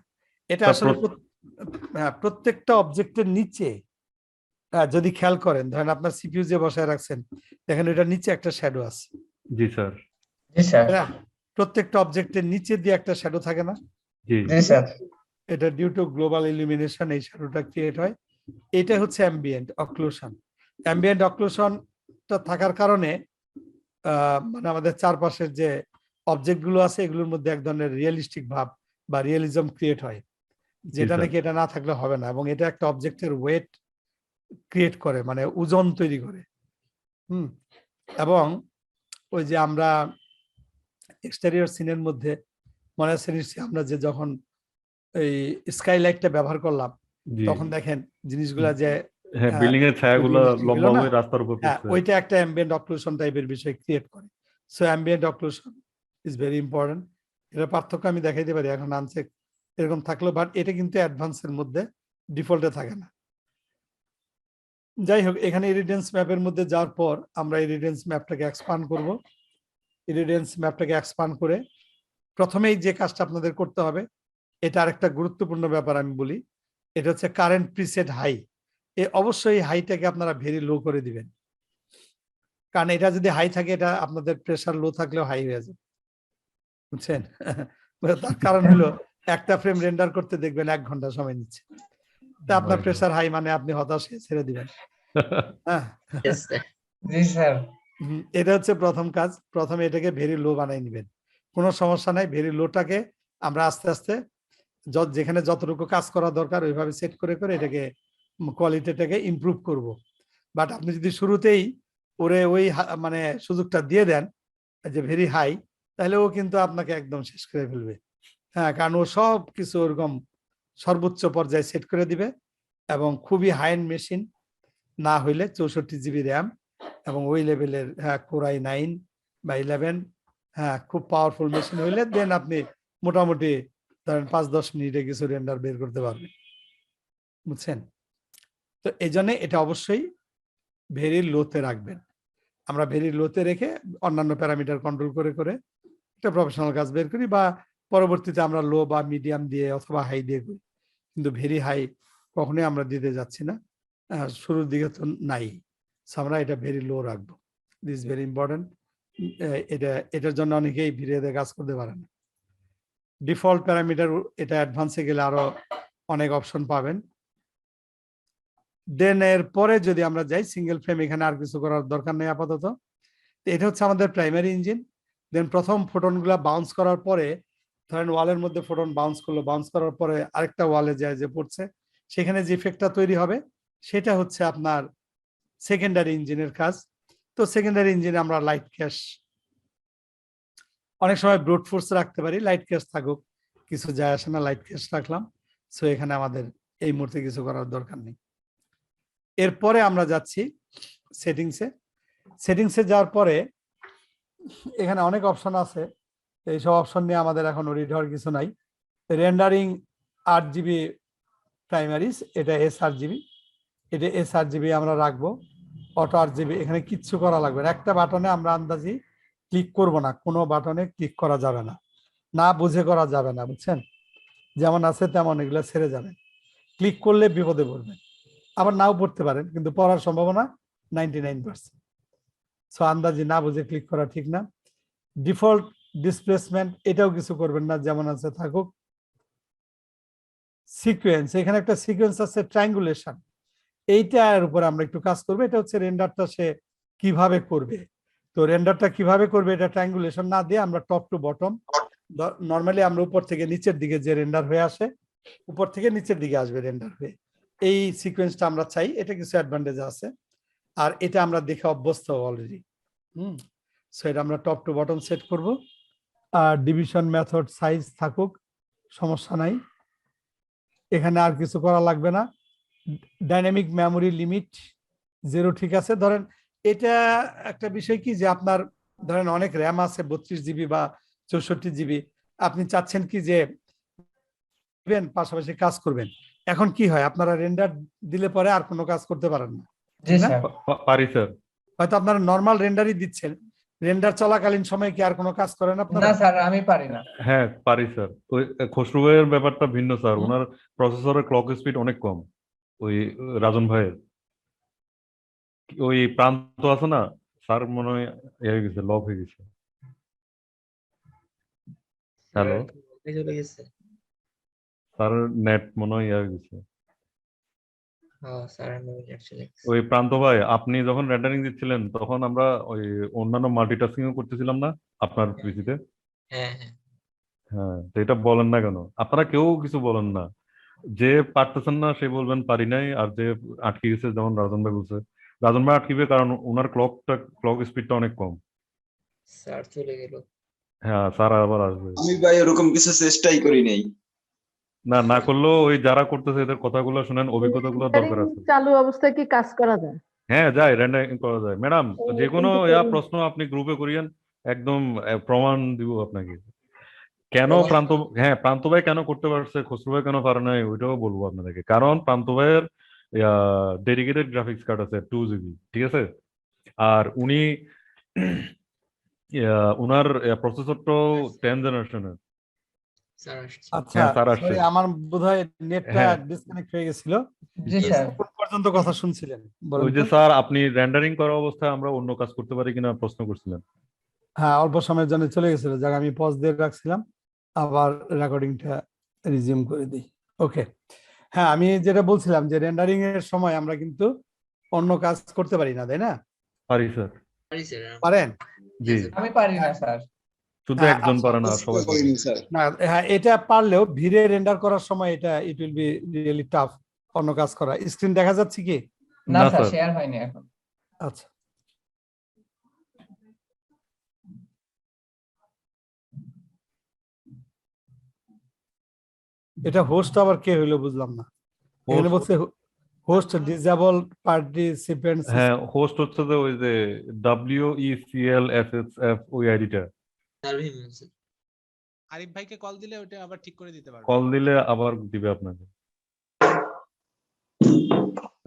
এটা তা আসলে হ্যাঁ, প্রত্যেকটা অবজেক্টের নিচে যদি খেয়াল করেন, ধরেন আপনার সিপিইউ যে বসায় রাখছেন, দেখেন এটার নিচে একটা শ্যাডো আছে। জি স্যার। তাই না? প্রত্যেকটা অবজেক্টের নিচে দিয়ে একটা শ্যাডো থাকে না? জি এটা ডিউ টু গ্লোবাল ইলুমিনেশন এই শ্যাডোটা ক্রিয়েট হয়। এটা হচ্ছে অ্যাম্বিয়েন্ট অক্লুশন। অ্যাম্বিয়েন্ট অক্লুশনটা থাকার কারণে মানে আমাদের চারপাশের যে অবজেক্ট গুলো আছে এগুলোর মধ্যে এক ধরনের রিয়েলিস্টিক ভাব বা রিয়েলিজম ক্রিয়েট হয়, যেটা নাকি এটা না থাকলে হবে না। এবং এটা একটা অবজেক্টের ওয়েট ক্রিয়েট করে, মানে ওজন তৈরি করে। এবং ওই যে আমরা এক্সটেরিয়র সিনের মধ্যে মনে আছে নিশ্চয়ই, আমরা যে যখন এই স্কাইলাইটটা ব্যবহার করলাম, জি। তখন দেখেন জিনিসগুলা যে হ্যাঁ, বিল্ডিং এর ছায়াগুলো realistic লম্বা হলো না? হয়ে রাস্তার উপর হ্যাঁ, পড়ছে। ওইটা একটা অ্যাম্বিয়েন্ট অক্লুশন টাইপের বিষয় ক্রিয়েট করে। So ambient occlusion is very important. এর পার্থক্য আমি দেখাইতে পারি, এখন আনসেক এরকম থাকলেও, বাট এটা কিন্তু অ্যাডভান্সের মধ্যে ডিফল্টে থাকে না। যাই হোক, এখানে ইরিডিয়েন্স ম্যাপের মধ্যে যাওয়ার পর আমরা ইরিডিয়েন্স ম্যাপটাকে এক্সপান্ড করব। ইরিডিয়েন্স ম্যাপটাকে এক্সপান্ড করে প্রথমেই যে কাজটা আপনাদের করতে হবে, এটা আরেকটা গুরুত্বপূর্ণ ব্যাপার আমি বলি, এটা হচ্ছে কারেন্ট প্রিসেট হাই। অবশ্যই হাইটাকে আপনারা ভেরি লো করে দিবেন, কারণ এটা যদি হাই থাকে, এটা আপনাদের প্রেসার লো থাকলেও হাই হয়ে যাবে, বুঝছেন? তার কারণ হলো একটা ফ্রেম রেন্ডার করতে দেখবেন 1 ঘন্টা সময় নিচ্ছে। তা আপনার প্রেসার হাই মানে আপনি হতাশ হয়ে ছেড়ে দিবেন। হ্যাঁ, এটা হচ্ছে প্রথম কাজ। প্রথমে এটাকে ভেরি লো বানাই নিবেন, কোনো সমস্যা নাই। ভেরি লোটাকে আমরা আস্তে আস্তে যেখানে যতটুকু কাজ করা দরকার ওইভাবে সেট করে করে এটাকে কোয়ালিটিটাকে ইমপ্রুভ করব। বাট আপনি যদি শুরুতেই ওরে ওই মানে সুযোগটা দিয়ে দেন যে ভেরি হাই, তাহলে ও কিন্তু আপনাকে একদম শেষ করে ফেলবে। হ্যাঁ, কারণ ও সব কিছু ওরকম সর্বোচ্চ পর্যায়ে সেট করে দিবে, এবং খুবই হাই এন্ড মেশিন না হইলে 64 জিবি র্যাম এবং ওই লেভেলের কোর i9 বা 11, হ্যাঁ খুব পাওয়ারফুল মেশিন হইলে দেন আপনি মোটামুটি ধরেন 5-10 মিনিটে কিছু রেন্ডার বের করতে পারবেন, বুঝছেন? তো এই জন্য এটা অবশ্যই ভেরি লোতে রাখবেন। আমরা ভেরি লোতে রেখে অন্যান্য প্যারামিটার কন্ট্রোল করে করে একটা প্রফেশনাল কাজ বের করি, বা পরবর্তীতে আমরা লো বা মিডিয়াম দিয়ে অথবা হাই দিয়ে করি, কিন্তু ভেরি হাই কখনোই আমরা দিতে যাচ্ছি না, শুরুর দিকে তো নাই। আমরা এটা ভেরি লো রাখবো, দিস ভেরি ইম্পর্টেন্ট। এটার জন্য অনেকেই ভিডিওতে কাজ করতে পারে না। ডিফল্ট প্যারামিটার, এটা অ্যাডভান্সে গেলে আরো অনেক অপশন পাবেন। দেন এর পরে যদি আমরা যাই সিঙ্গেল ফ্রেম, এখানে আর কিছু করার দরকার নেই আপাতত। এটা হচ্ছে আমাদের প্রাইমারি ইঞ্জিন। দেন প্রথম ফোটনগুলা বাউন্স করার পরে, ধরেন ওয়ালের মধ্যে ফোটন বাউন্স করলো, বাউন্স করার পরে আরেকটা ওয়ালে যায় যে পড়ছে, সেখানে যে ইফেক্টটা তৈরি হবে সেটা হচ্ছে আপনার সেকেন্ডারি ইঞ্জিনের কাজ। তো সেকেন্ডারি ইঞ্জিনে আমরা লাইট ক্যাশ, অনেক সময় ব্রুট ফোর্স রাখতে পারি, লাইট ক্যাশ থাকুক, কিছু যায় আসে না, লাইট ক্যাশ রাখলাম। সো এখানে আমাদের এই মুহূর্তে কিছু করার দরকার নেই। এরপরে আমরা যাচ্ছি সেটিংসে। সেটিংসে যাওয়ার পরে এখানে অনেক অপশন আছে, এইসব অপশন নিয়ে আমাদের এখন রিড হওয়ার কিছু নাই। রেন্ডারিং 8 GB প্রাইমারিস, এটা sRGB, এটা sRGB আমরা রাখবো। অটো RGB, এখানে কিচ্ছু করা লাগবে না, একটা বাটনে আমরা আন্দাজি ক্লিক করব না, কোনো বাটনে ক্লিক করা যাবে না, না বুঝে করা যাবে না, বুঝছেন? যেমন আছে তেমন এগুলো ছেড়ে যাবেন, ক্লিক করলে বিপদে পড়বেন, আবার নাও পড়তে পারেন, কিন্তু পড়ার সম্ভাবনা 99%। সো আন্দাজি না বুঝে ক্লিক করা ঠিক না। ডিফল্ট ডিসপ্লেসমেন্ট, এটাও কিছু করবেন না, যেমন আছে থাকুক। সিকোয়েন্স, এখানে একটা সিকোয়েন্স আছে ট্রায়াঙ্গুলেশন, এইটার উপর আমরা একটু কাজ করবো। এটা হচ্ছে রেন্ডারটা সে কিভাবে করবে, তো রেন্ডারটা কিভাবে করবে এটা ট্রায়াঙ্গুলেশন না দিয়ে আমরা টপ টু বটম, নর্মালি আমরা উপর থেকে নিচের দিকে যে রেন্ডার হয়ে আসে, উপর থেকে নিচের দিকে আসবে রেন্ডার হয়ে, এই সিকোয়েন্সটা আমরা চাই। এটা কিছু অ্যাডভান্টেজ আছে, আর এটা আমরা দেখে অভ্যস্ত অলরেডি। সো এটা আমরা টপ টু বটম সেট করব। আর ডিভিশন মেথড সাইজ থাকুক, সমস্যা নাই, এখানে আর কিছু করা লাগবে না। ডাইনামিক মেমোরি লিমিট 0 ঠিক আছে। ধরেন এটা একটা বিষয় কি, যে আপনার ধরেন অনেক র্যাম আছে 32 GB বা 64 GB, আপনি চাচ্ছেন কি যে পাশাপাশি কাজ করবেন, এখন কি হয়, আপনারা রেন্ডার দিলে পরে আর কোনো কাজ করতে পারেন না, জি না? স্যার। পারি স্যার। হয়তো আপনারা নর্মাল রেন্ডারই দিচ্ছেন, রেন্ডার চলাকালীন সময় কি আর কোনো কাজ করেন আপনারা? না স্যার, আমি পারি না। হ্যাঁ পারি স্যার। ওই খসরু ভাইয়ের ব্যাপারটা ভিন্ন স্যার, হুম। ওনার প্রসেসরের ক্লক স্পিড অনেক কম। ওই রাজন ভাইয়ের ওই প্রান্ত আছে না স্যার, মনে হয় হয়ে গেছে, লক হয়ে গেছে। হ্যালো চলে গেছে। স্যার, নেট মনে হয় হয়ে গেছে। হ্যাঁ স্যার, আমি অ্যাকচুয়ালি ওই প্রান্ত ভাই, আপনি যখন রেন্ডারিং দিচ্ছিলেন তখন আমরা ওই অন্যান্য মাল্টিটাস্কিং করতেছিলাম না আপনার পিসিতে? হ্যাঁ হ্যাঁ হ্যাঁ, তো এটা বলেন না কেন? আপনারা কেউ কিছু বলেন না, যে পারতেছেন না সে বলবেন পারি নাই, আর যে আটকে গেছে যেমন রাজন ভাই বলছে, রাজন ভাই আটকিবে কারণ ওনার ক্লক স্পিডটা অনেক কম। স্যার চলে গেল। হ্যাঁ স্যার আবার আসবে। আমি ভাই ওরকম কিছু চেষ্টাই করি নাই। না না করলেও ওই যারা করতেছে এদের কথাগুলো শুনেন, অভিজ্ঞতাগুলো দরকার আছে। চালু অবস্থায় কি কাজ করা যায়? হ্যাঁ যায়, রেন্ডারিং করা যায় ম্যাডাম। যে কোনো প্রশ্ন আপনি গ্রুপে করিয়েন, একদম প্রমাণ দিব আপনাকে। কেন প্রান্ত, হ্যাঁ প্রান্ত ভাই কেন করতে পারছে, খসরু ভাই কেন পারে নাই, ওইটাও বলবো আপনাদেরকে। কারণ প্রান্ত ভাইয়ের ডেডিকেটেড গ্রাফিক্স কার্ড আছে 2 GB, ঠিক আছে? আর উনি উনার প্রসেসরটাও 10th জেনারেশনের। স্যার আসছে। আচ্ছা, হ্যাঁ, স্যার আসছে। sorry, আমার বোধহয় নেটটা হ্যাঁ। ডিসকানেক্ট হয়ে গেছিল। জি স্যার। কোন পর্যন্ত কথা শুনছিলেন বলেন ওই যে তো? স্যার, আপনি রেন্ডারিং করা অবস্থায় আমরা অন্য কাজ করতে পারি কিনা প্রশ্ন করছিলেন। হ্যাঁ, অল্প সময়ের জন্য চলে গেছিল, যাক আমি পজ দিয়ে রাখছিলাম, আবার রেকর্ডিংটা রিজিউম করে দিই। ওকে, হ্যাঁ আমি যেটা বলছিলাম যে রেন্ডারিং এর সময় আমরা কিন্তু অন্য কাজ করতে পারি না, তাই না? পারি স্যার। পারি স্যার। পারেন? জি, আমি পারি না স্যার। শুধু হ্যাঁ, একজন আচ্ছা, পারে না, সবাই পারে। স্যার না হ্যাঁ, এটা পারলেও ভিড়ে রেন্ডার করার সময় এটা it will be really tough অন্য কাজ করা। স্ক্রিন দেখা যাচ্ছে কি? না না, স্যার, স্যার। শেয়ার হয়নি এখন। আচ্ছা, এটা হোস্ট আবার কে হইলো বুঝলাম না। এখানে Host- বলছে হোস্ট ডিসেবল পার্টিসিপেন্টস। হ্যাঁ, হোস্ট হচ্ছে যে ওই যে WECLSSF ওই আইডিটা। Serving sir. আরিফ ভাইকে কল দিলে ওটা আবার ঠিক করে দিতে পারবে। কল দিলে আবার দিবে আপনাকে।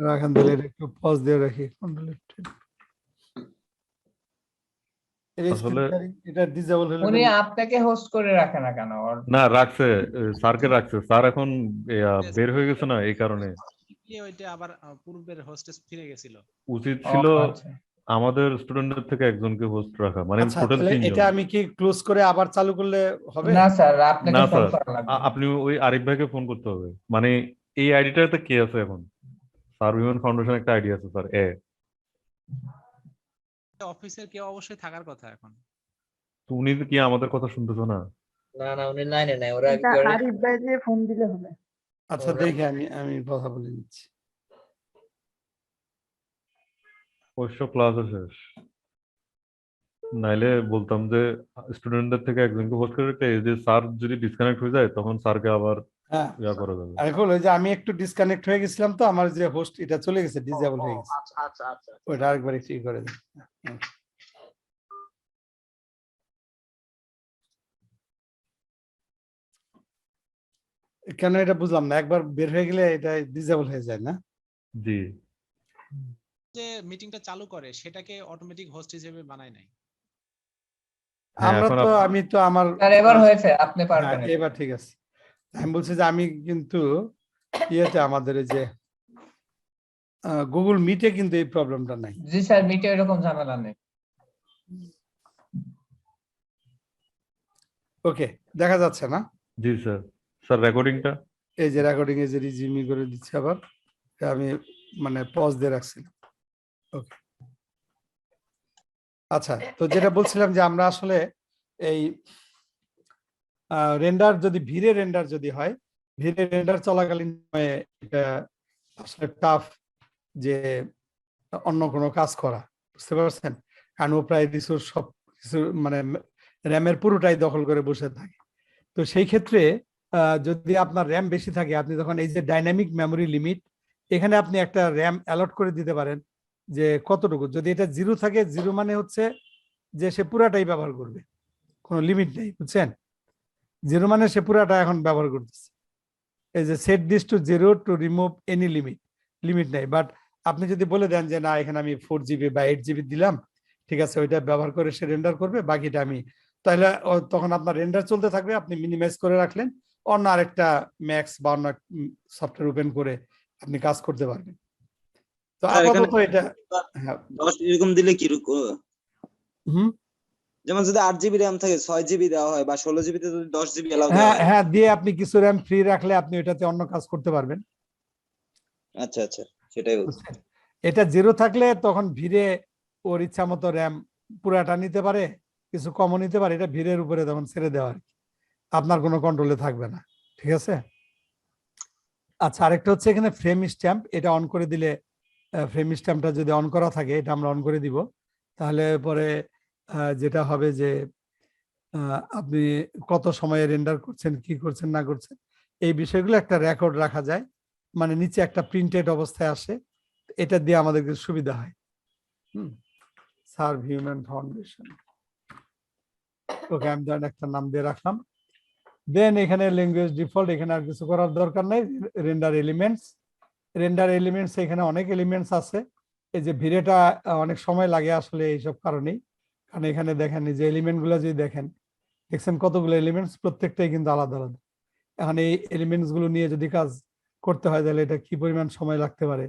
রাখেন দিলে একটু পজ দিয়ে রাখি, কন্ট্রোল আসলে এটা ডিসেবল হলো উনি আপনাকে হোস্ট করে রাখে না কেন? ওর না, রাখছে, স্যারকে রাখছে। স্যার এখন বের হয়ে গেছে না, এই কারণে। ওইটা আবার পূর্বের হোস্টেস ফিরে গেছিল। উচিত ও, ছিল আচ্ছা। আমাদের স্টুডেন্টদের থেকে একজনকে হোস্ট রাখা, মানে আচ্ছা, টোটাল তাহলে 3 জন। এটা আমি কি ক্লোজ করে আবার চালু করলে হবে? না স্যার, আপনাকে না ফোন স্যার, করা লাগবে। আপনি ওই আরিফ ভাইকে ফোন করতে হবে। মানে এই আইডিটাতে কে আছে এখন? স্যার উইমেন ফাউন্ডেশন একটা আইডি আছে স্যার, অফিসের কেউ অবশ্যই থাকার কথা এখন। তো উনি কি আমাদের কথা শুনতেছো না? না না, উনি লাইনে নাই, ওরা এটা আরিফ ভাই দিয়ে ফোন দিলে হবে। আচ্ছা, দেখি আমি কথা বলে নিচ্ছি। অবশ্য ক্লাস শেষ, নাইলে বলতাম যে স্টুডেন্টদের থেকে একজনকে হোস্ট করে রাখতে, এই যে স্যার যদি ডিসকানেক্ট হয়ে যায় তখন স্যারকে আবার হ্যাঁ, ইয়া করা যাবে। এখন ওই যে আমি একটু ডিসকানেক্ট হয়ে গেছিলাম, তো আমার যে হোস্ট এটা চলে গেছে, ডিসেবল হয়ে গেছে। আচ্ছা আচ্ছা আচ্ছা। ওইটা আরেকবার ঠিক করে দিন। কেন এটা বুঝলাম না, একবার বের হয়ে গেলে এটা ডিসেবল হয়ে যায় না? জি যে মিটিংটা চালু করে সেটাকে অটোমেটিক হোস্ট হিসেবে বানায় নাই। হ্যাঁ আমরা এখন তো আমি তো আমার স্যার এবার হয়েছে, আপনি হ্যাঁ পারবেন এটা। এবার ঠিক আছে। আমি বলছি যে আমি কিন্তু ইয়েতে আমাদের এই যে গুগল মিটে কিন্তু এই প্রবলেমটা নাই। জি স্যার, মিটে এরকম ঝামেলা নেই। ওকে, দেখা যাচ্ছে না? জি স্যার। স্যার রেকর্ডিংটা এই যে রেকর্ডিং এ যে রিজিমি করে দিচ্ছে আবার, আমি মানে পজ দিয়ে রাখছিলাম। ওকে, আচ্ছা, তো যেটা বলছিলাম যে আমরা আসলে এই রেন্ডার যদি ভিড়ে রেন্ডার যদি হয়, ভিড়ে রেন্ডার চলাকালীন সময়ে এটা আসলে টাফ যে অন্য কোনো কাজ করা, বুঝতে পারছেন? কারণ ও প্রায় রিসোর্স সব কিছু মানে র্যামের পুরোটাই দখল করে বসে থাকে। তো সেই ক্ষেত্রে যদি আপনার র্যাম বেশি থাকে, আপনি তখন এই যে ডাইনামিক মেমোরি লিমিট, এখানে আপনি একটা র্যাম অ্যালট করে দিতে পারেন যে কতটুকু। যদি এটা 0 থাকে, 0 মানে হচ্ছে যে সে পুরাটাই ব্যবহার করবে, কোনো লিমিট নেই, বুঝছেন? 0 মানে সে পুরাটা এখন ব্যবহার করতেছে। এই যে set this to 0 to remove any limit, limit নেই। বাট আপনি যদি বলে দেন যে না, এখানে আমি 4 GB বা 8 GB দিলাম, ঠিক আছে, ওইটা ব্যবহার করে সে রেন্ডার করবে, বাকিটা আমি, তাহলে তখন আপনার রেন্ডার চলতে থাকবে, আপনি মিনিমাইজ করে রাখলেন, অন্য আরেকটা ম্যাক্স বা অন্য সফটওয়্যার ওপেন করে আপনি কাজ করতে পারবেন। তো স্যার, এখানে আপাতত এটা হ্যাঁ 10 এরকম দিলে কি হুম যেমন যদি 8 GB র্যাম থাকে 6 GB দেওয়া হয়, বা 16 GB তে যদি 10 GB এলাও দেওয়া হ্যাঁ হয়। হ্যাঁ, দিয়ে আপনি কিছু র্যাম ফ্রি রাখলে আপনি ওইটাতে অন্য কাজ করতে পারবেন। আচ্ছা আচ্ছা, সেটাই বলছি। বুঝছেন? এটা 0 থাকলে তখন ভিড়ে ওর ইচ্ছা মতো র্যাম পুরাটা নিতে পারে, কিছু কমও নিতে পারে, এটা ভিড়ের উপরে তখন ছেড়ে দেওয়া আর কি, আপনার কোনো কন্ট্রোলে থাকবে না। ঠিক আছে? আচ্ছা, আরেকটা হচ্ছে এখানে ফ্রেম স্ট্যাম্প, এটা অন করে দিলে, ফ্রেম স্ট্যাম্পটা যদি অন করা থাকে, এটা আমরা অন করে দিব, তাহলে পরে যেটা হবে যে আপনি কত সময়ে রেন্ডার করছেন, কি করছেন না করছেন, এই বিষয়গুলো একটা রেকর্ড রাখা যায়, মানে নিচে একটা প্রিন্টেড অবস্থায় আসে, এটা দিয়ে আমাদেরকে সুবিধা হয়। সার্ভ হিউম্যান ফাউন্ডেশন, ওকে, আমি ধরেন একটা নাম দিয়ে রাখলাম। দেন এখানে ল্যাঙ্গুয়েজ ডিফল্ট, এখানে আর কিছু করার দরকার নাই। রেন্ডার এলিমেন্টস, রেন্ডার এলিমেন্টস এখানে অনেক এলিমেন্টস আছে। এই যে ভিড়েটা অনেক সময় লাগে আসলে এইসব কারণেই, কারণ এখানে দেখেন এই যে এলিমেন্ট গুলো যদি দেখেন, দেখছেন কতগুলো এলিমেন্টস, প্রত্যেকটাই কিন্তু আলাদা আলাদা। এখন এই এলিমেন্টস গুলো নিয়ে যদি কাজ করতে হয়, তাহলে এটা কি পরিমাণ সময় লাগতে পারে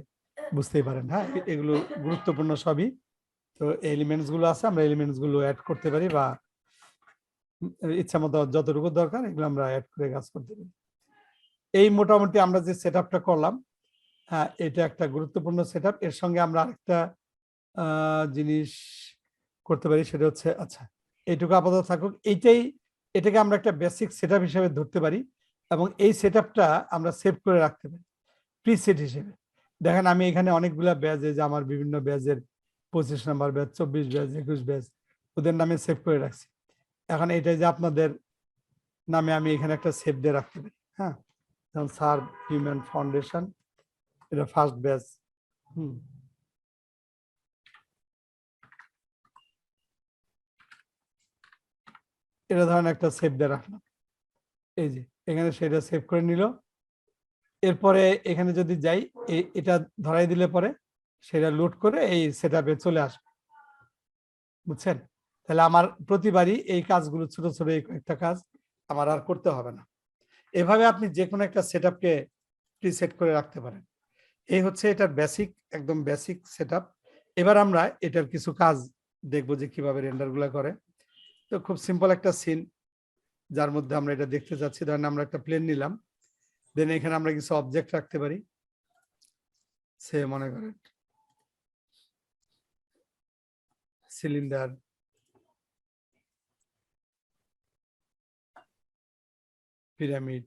বুঝতেই পারেন। হ্যাঁ, এগুলো গুরুত্বপূর্ণ সবই। তো এলিমেন্টস গুলো আছে, আমরা এলিমেন্টস গুলো অ্যাড করতে পারি, বা ইচ্ছা মতো যতটুকু দরকার এগুলো আমরা অ্যাড করে কাজ করতে পারি। এই মোটামুটি আমরা যে সেটআপটা করলাম, হ্যাঁ, এটা একটা গুরুত্বপূর্ণ সেটআপ। এর সঙ্গে আমরা আরেকটা জিনিস করতে পারি, সেটা হচ্ছে, আচ্ছা এইটুকু আপাতত থাকুক, এটাকে আমরা একটা বেসিক সেটআপ হিসেবে ধরতে পারি, এবং এই সেটআপটা আমরা সেভ করে রাখতে পারি প্রিসেট হিসেবে। দেখেন আমি এখানে অনেকগুলা ব্যাচ, যে আমার বিভিন্ন ব্যাচের 25 নাম্বার ব্যাচ, 24 ব্যাচ, 21 ব্যাচ, ওদের নামে সেভ করে রাখছি। এখন এটাই যে আপনাদের নামে আমি এখানে একটা সেভ দিয়ে রাখতে পারি। হ্যাঁ, যেমন সার্ভ হিউম্যান ফাউন্ডেশন, এটা ফার্স্ট ব্যাচ। এটা ধরেন একটা সেভ দিয়ে রাখলাম, এই যে এখানে সেটা সেভ করে নিল। এরপরে এখানে যদি যাই, এটা ধরাই দিলে পরে সেটা লোড করে এই সেটআপে চলে আসবে, বুঝছেন? তাহলে আমার প্রতিবারই এই কাজগুলো, ছোট ছোট এই কয়েকটা কাজ আমার আর করতে হবে না। এভাবে আপনি যে কোনো একটা সেটআপকে প্রিসেট করে রাখতে পারেন। এই হচ্ছে এটার বেসিক, একদম বেসিক সেটআপ। এবার আমরা এটার কিছু কাজ দেখবো যে কিভাবে রেন্ডার গুলা করে। তো খুব সিম্পল একটা সিন, যার মধ্যে আমরা এটা দেখতে চাচ্ছি। ধরেন আমরা একটা প্লেন নিলাম, দেন এখানে আমরা কিছু অবজেক্ট রাখতে পারি, সে মনে করেন সিলিন্ডার, পিরামিড,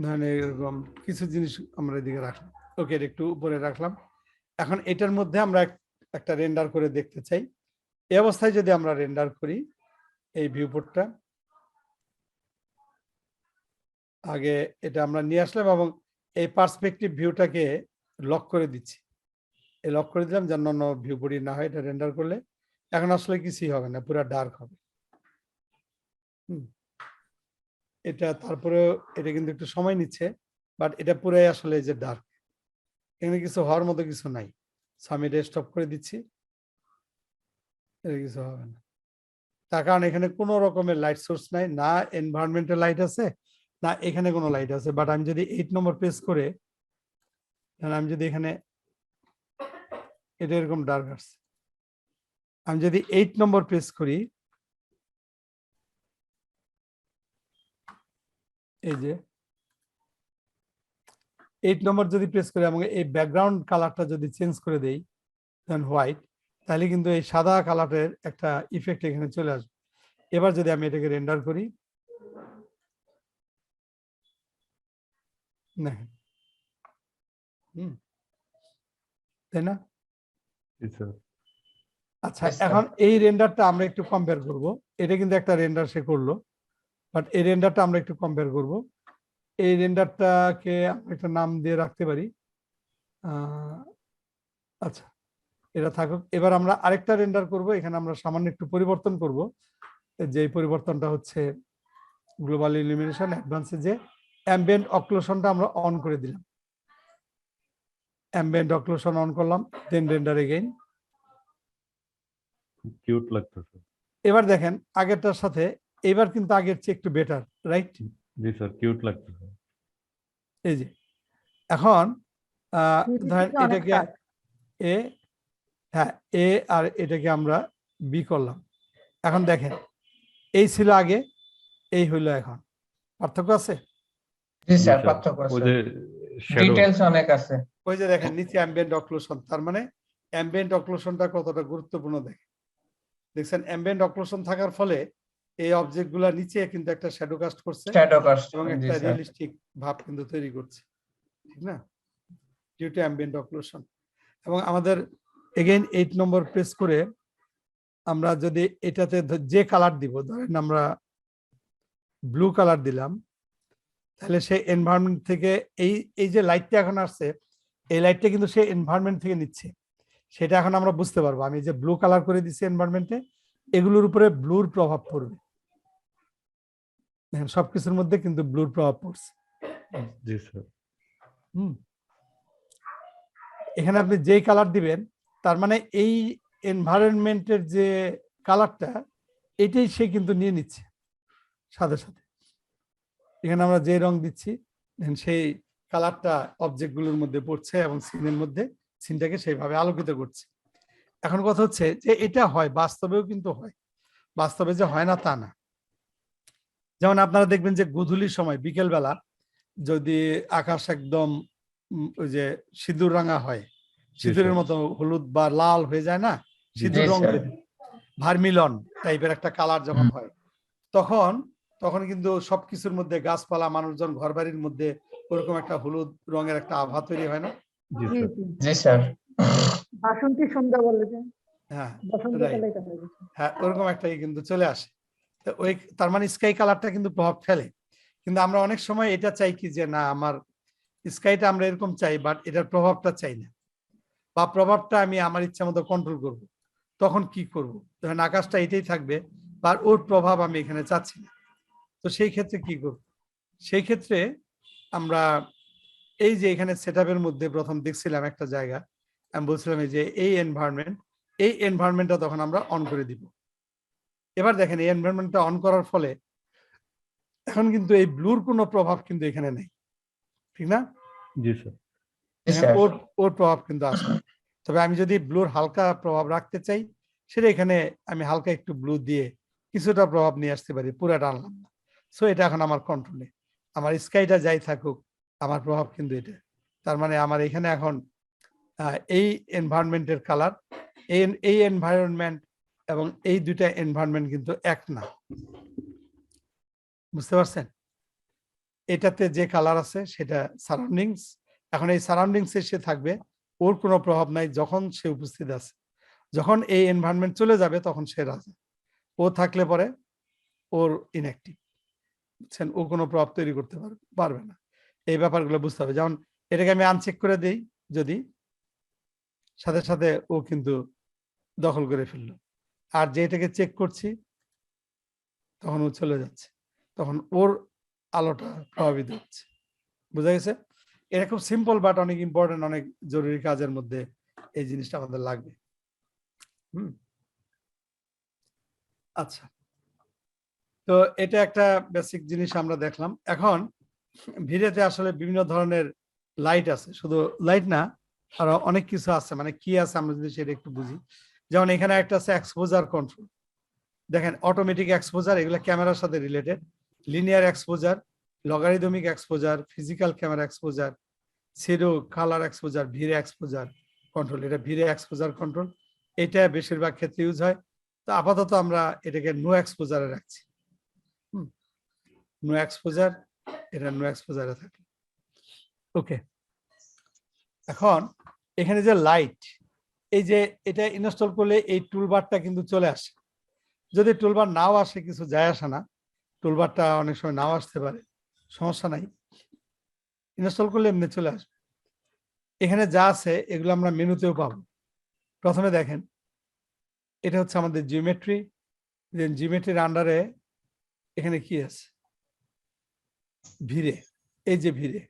ধরেন এরকম কিছু জিনিস আমরা এদিকে রাখলাম, ওকে, এটা একটু উপরে রাখলাম। এখন এটার মধ্যে আমরা একটা রেন্ডার করে দেখতে চাই। এই অবস্থায় যদি আমরা রেন্ডার করি এই ভিউপোর্টটা, আগে এটা আমরা নিয়ে আসলাম এবং এই পার্সপেক্টিভ ভিউটাকে লক করে দিচ্ছি। এই লক করে দিলাম যেন অন্য ভিউপোর্টই না হয়। এটা রেন্ডার করলে এখন আসলে কিছুই হবে না, পুরো ডার্ক হবে। এটা তারপরে এটা কিন্তু একটু সময় নিচ্ছে, বাট এটা পুরাই আসলে যে ডার্ক, এখানে কিছু হওয়ার মতো কিছু নাই। সো আমি এটা স্টপ করে দিচ্ছি, এটা কিছু হবে না। তার কারণ এখানে কোনো রকমের লাইট সোর্স নাই, না এনভায়রনমেন্টাল লাইট আছে, না এখানে কোনো লাইট আছে। বাট আমি যদি 8 নম্বর প্রেস করে, আমি যদি এখানে, এটা এরকম ডার্ক আসছে, আমি যদি 8 নম্বর প্রেস করি, এই যে 8 নম্বর যদি প্রেস করি এবং এই ব্যাকগ্রাউন্ড কালারটা যদি চেঞ্জ করে দেই দেন হোয়াইট, তাহলে কিন্তু এই সাদা কালারের একটা ইফেক্ট এখানে চলে আসবে। এবার যদি আমি এটাকে রেন্ডার করি, দেখেন, তাই না? আচ্ছা, Yes, sir. এখন এই রেন্ডারটা আমরা একটু কম্পেয়ার করব। এটা কিন্তু একটা রেন্ডার সে করলো, বাট এই রেন্ডারটা আমরা একটু কম্পেয়ার করব। এই রেন্ডারটাকে আমরা একটা নাম দিয়ে রাখতে পারি। আচ্ছা, এটা থাকুক। এবার আমরা আরেকটা রেন্ডার করব। এখানে আমরা সামান্য একটু পরিবর্তন করব, যে পরিবর্তনটা হচ্ছে গ্লোবাল ইলুমিনেশন অ্যাডভান্সে যে অ্যাম্বিয়েন্ট অক্লুশনটা আমরা অন করে দিলাম। অ্যাম্বিয়েন্ট অক্লুশন অন করলাম, দেন রেন্ডার এগেইন। কিউট লাগতেছে। এবার দেখেন আগেরটার সাথে এবার কিন্তু আগের চেয়ে একটু বেটার, রাইট? জি স্যার, কিউট লাগতেছে। এই যে এখন ধরেন অনেক এটাকে কাজ। এ, হ্যাঁ, এ আর এটাকে আমরা বি করলাম। এখন দেখেন এই ছিল আগে, এই হইলো এখন, পার্থক্য আছে? জি স্যার, স্যার, পার্থক্য ওই আছে, যে শ্যাডো, ডিটেইলস অনেক আছে। ওই যে দেখেন নিচে অ্যাম্বিয়েন্ট অক্লুশন, তার মানে অ্যাম্বিয়েন্ট অক্লুশনটা কতটা গুরুত্বপূর্ণ দেখেন। দেখছেন অ্যাম্বিয়েন্ট অক্লুশন থাকার ফলে এই অবজেক্ট গুলা নিচে কিন্তু একটা শ্যাডো কাস্ট করছে শ্যাডো কাস্ট, এবং জি একটা স্যার। রিয়েলিস্টিক ভাব কিন্তু তৈরি করছে, ঠিক না? Due to ambient occlusion. এবং আমাদের এগেইন 8 নম্বর প্রেস করে আমরা যদি এটাতে যে কালার দিব, ধরেন আমরা ব্লু কালার দিলাম, তাহলে সেই এনভায়রনমেন্ট থেকে এই যে লাইটটা এখন আসছে, এই লাইটটা কিন্তু সেই এনভায়রনমেন্ট থেকে নিচ্ছে। সেটা এখন আমরা বুঝতে পারবো। আমি যে ব্লু কালার করে দিচ্ছি এনভায়রনমেন্টে, এগুলোর উপরে ব্লুর প্রভাব পড়বে। দেখেন সবকিছুর মধ্যে কিন্তু ব্লুর প্রভাব পড়ছে। জি স্যার। এখানে আপনি যেই কালার দিবেন, তার মানে এই এনভায়রনমেন্টের যে কালারটা, এটাই সে কিন্তু নিয়ে নিচ্ছে সাথে সাথে। এখানে আমরা যে রং দিচ্ছি সেই কালারটা অবজেক্ট গুলোর মধ্যে পড়ছে এবং সিনের মধ্যে সিনটাকে সেইভাবে আলোকিত করছে। এখন কথা হচ্ছে যে এটা হয়, বাস্তবেও কিন্তু হয়, বাস্তবে যে হয় না তা না। যেমন আপনারা দেখবেন যে গধূলির সময় বিকেল বেলা যদি আকাশ একদম ওই যে সিঁদুর রাঙা হয়, সিঁদুরের মতো হলুদ বা লাল হয়ে যায় না, সিঁদুর রং, ভার্মিলন টাইপের একটা কালার যখন হয়, তখন কিন্তু সবকিছুর মধ্যে গাছপালা, মানুষজন, ঘর বাড়ির মধ্যে ওরকম একটা হলুদ রঙের একটা আভা তৈরি হয় না? জি, জি। জি স্যার। বাসন্তী সন্ধ্যা বলে যে, হ্যাঁ, বসন্তকালে এটা হয়ে গেছে। হ্যাঁ, ওরকম একটাই কিন্তু চলে আসে। তো ওই তার মানে স্কাই কালারটা কিন্তু প্রভাব ফেলে। কিন্তু আমরা অনেক সময় এটা চাই কি যে না, আমার স্কাইটা আমরা এরকম চাই, বাট এটার প্রভাবটা চাই না, বা প্রভাবটা আমি আমার ইচ্ছা মতো কন্ট্রোল করব। তখন কি করব? ধরেন আকাশটা এটাই থাকবে, বা ওর প্রভাব আমি এখানে চাচ্ছি না। তো সেই ক্ষেত্রে কি করব? সেই ক্ষেত্রে আমরা এই যে এখানে সেটআপের মধ্যে প্রথম দেখছিলাম একটা জায়গা, আমি বলছিলাম এই যে এই এনভায়রনমেন্টটা তখন আমরা অন করে দিব। এবার দেখেন এই এনভায়রনমেন্টটা অন করার ফলে এখন কিন্তু এই ব্লুর কোনো প্রভাব কিন্তু এখানে নেই, ঠিক না? জি স্যার। ওর প্রভাব কিন্তু আসে না। তবে আমি যদি ব্লুর হালকা প্রভাব রাখতে চাই, সেটা এখানে আমি হালকা একটু ব্লু দিয়ে কিছুটা প্রভাব নিয়ে আসতে পারি, পুরাটা আনলাম না। সো এটা এখন আমার কন্ট্রোলে। আমার স্কাইটা যাই থাকুক, আমার প্রভাব কিন্তু এটা। তার মানে আমার এখানে এখন এই এনভায়রনমেন্টের কালার, এই এনভায়রনমেন্ট এবং এই দুইটা এনভায়রনমেন্ট কিন্তু এক না। বুঝতে পারছেন? এটাতে যে কালার আছে সেটা সারাউন্ডিংস। এখন এই সারাউন্ডিংসে সে থাকবে, ওর কোনো প্রভাব নাই যখন সে উপস্থিত আছে। যখন এই এনভায়রনমেন্ট চলে যাবে তখন সে রাজা। ও থাকলে পরে ওর ইনঅ্যাক্টিভ, বুঝছেন, ও কোনো প্রভাব তৈরি করতে পারবে না। এই ব্যাপারগুলো বুঝতে হবে। যেমন এটাকে আমি আনচেক করে দিই, যদি সাথে সাথে ও কিন্তু দখল করে ফেললো। আর যেটাকে চেক করছি তখন ও চলে যাচ্ছে, তখন ওর আলোটা প্রভাবিত হচ্ছে। বুঝা গেছে? এটা খুব সিম্পল বাট অনেক ইম্পর্টেন্ট, অনেক জরুরি কাজের মধ্যে এই জিনিসটা আমাদের লাগবে। আচ্ছা, তো এটা একটা বেসিক জিনিস আমরা দেখলাম। এখন ভিডিওতে আসলে বিভিন্ন ধরনের লাইট আছে, শুধু লাইট না, আরো অনেক কিছু আছে। মানে কি আছে আমরা যদি সেটা একটু বুঝি। যেমন এখানে একটা আছে এক্সপোজার কন্ট্রোল। দেখেন অটোমেটিক এক্সপোজার, এগুলো ক্যামেরার সাথে related. Linear exposure, logarithmic exposure, physical camera exposure, pseudo colour exposure, V-Ray exposure control. এটা ভিরে এক্সপোজার কন্ট্রোল, এটা বেশিরভাগ ক্ষেত্রে ইউজ হয়। তো আপাতত আমরা এটাকে নো এক্সপোজারে রাখছি। নো এক্সপোজার, এটা নো এক্সপোজারে থাকে। ওকে, এখন এখানে যে লাইট, এই যে এটা ইনস্টল করলে এই টুলবারটা কিন্তু চলে আসে। যদি টুলবার নাও আসে কিছু যায় আসে না, টুলবারটা অনেক সময় নাও আসতে পারে, সমস্যা নাই, ইনস্টল করলে এমনি চলে আসবে। এখানে যা আছে এগুলো আমরা মেনুতেও পাবো। প্রথমে দেখেন, এটা হচ্ছে আমাদের জিওমেট্রি। জিওমেট্রির আন্ডারে এখানে কি আছে? ভিরে। এই যে ভিরে,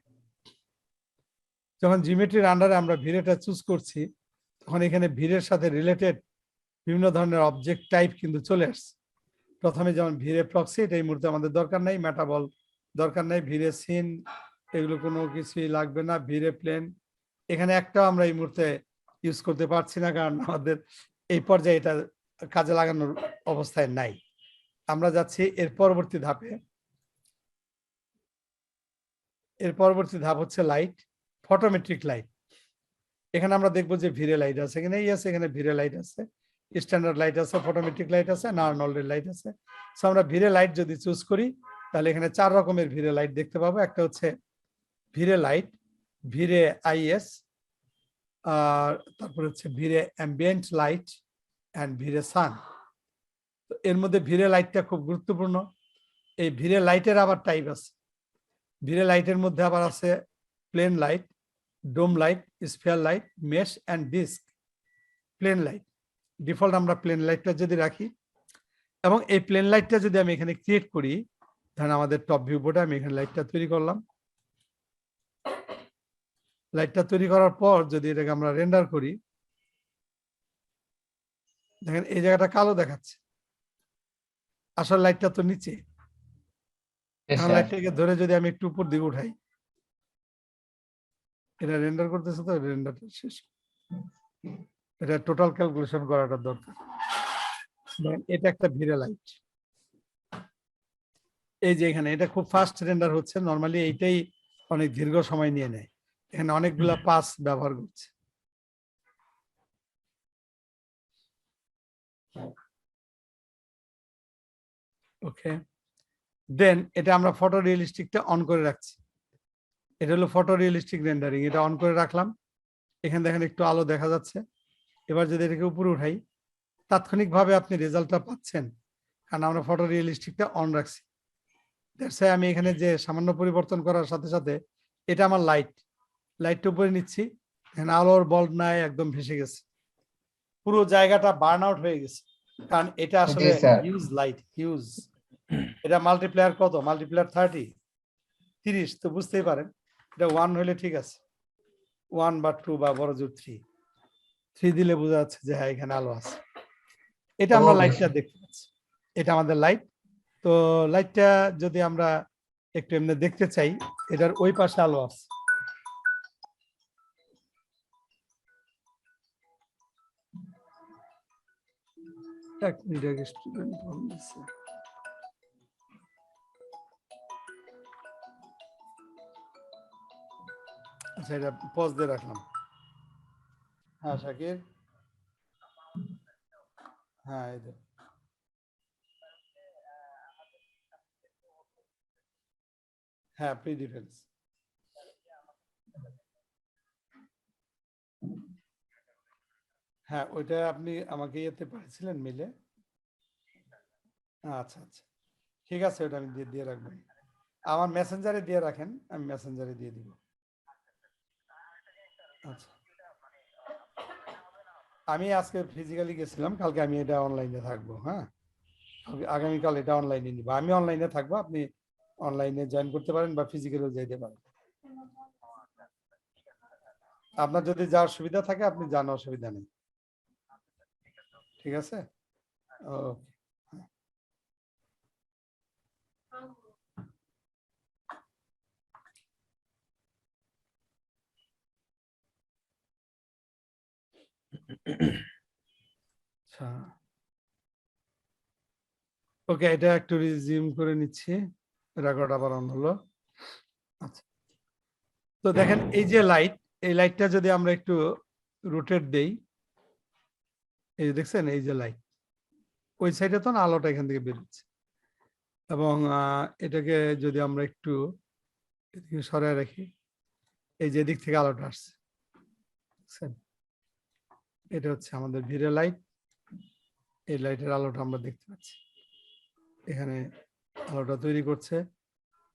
যখন জিওমেট্রির আন্ডারে আমরা ভিরেটা চুজ করছি, তখন এখানে ভিরের সাথে রিলেটেড বিভিন্ন ধরনের অবজেক্ট টাইপ কিন্তু চলে আসছে। প্রথমে যেমন ভিরে প্রক্সি, এটা এই মুহূর্তে আমাদের দরকার নাই। মেটাবল দরকার নাই। ভিরে সিন, এগুলো কোনো কিছুই লাগবে না। ভিরে প্লেন, এখানে একটাও আমরা এই মুহূর্তে ইউজ করতে পারছি না, কারণ আমাদের এই পর্যায়ে এটা কাজে লাগানোর অবস্থায় নাই। আমরা যাচ্ছি এর পরবর্তী ধাপে। এর পরবর্তী ধাপ হচ্ছে লাইট, ফটোমেট্রিক লাইট। এখানে আমরা দেখবো যে ভিরে লাইট আছে, এখানে আছে, এখানে ভিরে লাইট আছে, স্ট্যান্ডার্ড লাইট আছে, ফটোমেট্রিক লাইট আছে, আর্নল্ডের লাইট আছে। সো আমরা ভিরে লাইট যদি চুজ করি, তাহলে এখানে 4 রকমের ভিরে লাইট দেখতে পাবো। একটা হচ্ছে ভিরে লাইট, ভিরে আইএস, আর তারপর হচ্ছে ভিরে অ্যাম্বিয়েন্ট লাইট অ্যান্ড ভিরে সান। তো এর মধ্যে ভিরে লাইটটা খুব গুরুত্বপূর্ণ। এই ভিরে লাইটের আবার টাইপ আছে। ভিরে লাইটের মধ্যে আবার আছে plane light, dome light, sphere light, mesh and disk. Plane light default আমরা প্লেন লাইটটা যদি রাখি, এবং এই প্লেন লাইটটা যদি আমি এখানে ক্রিয়েট করি, ধরেন আমাদের টপ ভিউ বোর্ডে আমি এখানে লাইটটা তৈরি করলাম। লাইটটা তৈরি করার পর যদি এটাকে আমরা রেন্ডার করি, দেখেন এই জায়গাটা কালো দেখাচ্ছে, আসলে লাইটটা তো নিচে। এখন লাইটটাকে ধরে যদি আমি একটু উপর দিকে উঠাই, এটা রেন্ডার করতেছে, তো রেন্ডারটা শেষ, এটা টোটাল ক্যালকুলেশন করাটা দরকার। এটা একটা ভিরে লাইট, এই যে এখানে এটা খুব ফাস্ট রেন্ডার হচ্ছে। নরমালি এইটাই অনেক দীর্ঘ সময় নিয়ে নেয়, এখানে অনেকগুলা পাস ব্যবহার করছে। ওকে, দেন এটা আমরা ফটো রিয়েলিস্টিকটা অন করে রাখছি। এটা হলো ফটো রিয়েলিস্টিক রেন্ডারিং, এটা অন করে রাখলাম। এখানে দেখেন একটু আলো দেখা যাচ্ছে। এবার যদি এটাকে উপরে উঠাই, তাৎক্ষণিকভাবে আপনি রেজাল্টটা পাচ্ছেন, কারণ আমরা ফটো রিয়েলিস্টিকটা অন রাখছি। আমি এখানে যে সামান্য পরিবর্তন করার সাথে সাথে এটা আমার লাইটটা উপরে নিচ্ছি, এখানে আলোর বল্ব নাই, একদম ভেসে গেছে, পুরো জায়গাটা বার্ন আউট হয়ে গেছে, কারণ এটা আসলে হিউজ লাইট, হিউজ। এটা মাল্টিপ্লায়ার কত? মাল্টিপ্লায়ার 30, তো বুঝতেই পারেন এটা 1 হলে ঠিক আছে, 1 বা 2 বা বড় জোর 3 দিলে বোঝা যাচ্ছে যে হ্যাঁ এখানে আলো আছে। এটা আমরা লাইটটা দেখতে পাচ্ছি, এটা আমাদের লাইট। তো লাইটটা যদি আমরা একটু এমনি দেখতে চাই, এটার ওই পাশে আলো আছে। এক মিনিট আগে স্টুডেন্ট ফোন দিচ্ছে। আচ্ছা, এটা পজ দিয়ে রাখলাম। হ্যাঁ শাকির, হ্যাঁ এই যে হ্যাঁ, প্রি ডিফেন্স। হ্যাঁ, ওইটা আপনি আমাকে ইয়েতে পাঠিয়েছিলেন মেলে। আচ্ছা আচ্ছা, ঠিক আছে, ওটা আমি দিয়ে রাখবো। আমার মেসেঞ্জারে দিয়ে রাখেন, আমি মেসেঞ্জারে দিয়ে দিব। আচ্ছা, আমি আজকে ফিজিক্যালি গেছিলাম, কালকে আমি এটা অনলাইনে থাকবো। হ্যাঁ, আগামীকাল এটা অনলাইনে নিব। আমি অনলাইনে থাকবো, আপনি অনলাইনে জয়েন করতে পারেন বা ফিজিক্যালেও যাইতে পারেন। আপনার যদি যাওয়ার সুবিধা থাকে আপনি যান, অসুবিধা নেই। ঠিক আছে, ওকে। আচ্ছা, ওকে, এটা একটু রিজিউম করে নিচ্ছি, রেকর্ড আবার অন হলো। আচ্ছা, তো দেখেন এই যে লাইট, এই লাইটটা যদি আমরা একটু রোটেট দেই, এই যে দেখছেন এই যে লাইট, ওই সাইডে তো না আলোটা এখান থেকে বেরোচ্ছে, এবং এটাকে যদি আমরা একটু এদিকে সরায় রাখি, এই যে দিক থেকে আলোটা আসছে, দেখছেন? এটা হচ্ছে আমাদের ভিড়ে লাইট। এই লাইটের আলোটা আমরা দেখতে পাচ্ছি, এখানে আলোটা তৈরি করছে।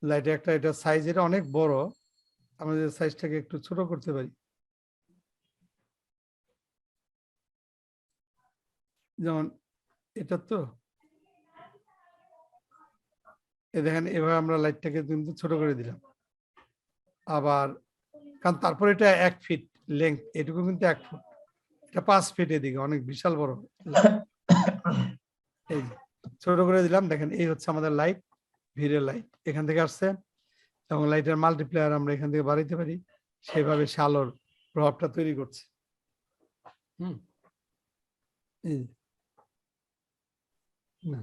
লাইটের একটা, এটা সাইজ এটা অনেক বড়, আমাদের সাইজটাকে একটু ছোট করতে পারি। যেমন এটা তো দেখেন, এভাবে আমরা লাইটটাকে কিন্তু ছোট করে দিলাম। আবার কারণ তারপর এটা 1 ফিট লেংথ, এটুকু কিন্তু 1 ফুট, এটা 5 ফিট এদিকে, অনেক বিশাল বড়। এই যে ছোট করে দিলাম, দেখেন এই হচ্ছে আমাদের লাইট, ভিড়ের লাইট এখান থেকে আসছে, এবং লাইটের মাল্টিপ্লায়ার আমরা এখান থেকে বাড়াইতে পারি, সেভাবে সে আলোর প্রভাবটা তৈরি করছে। এই না,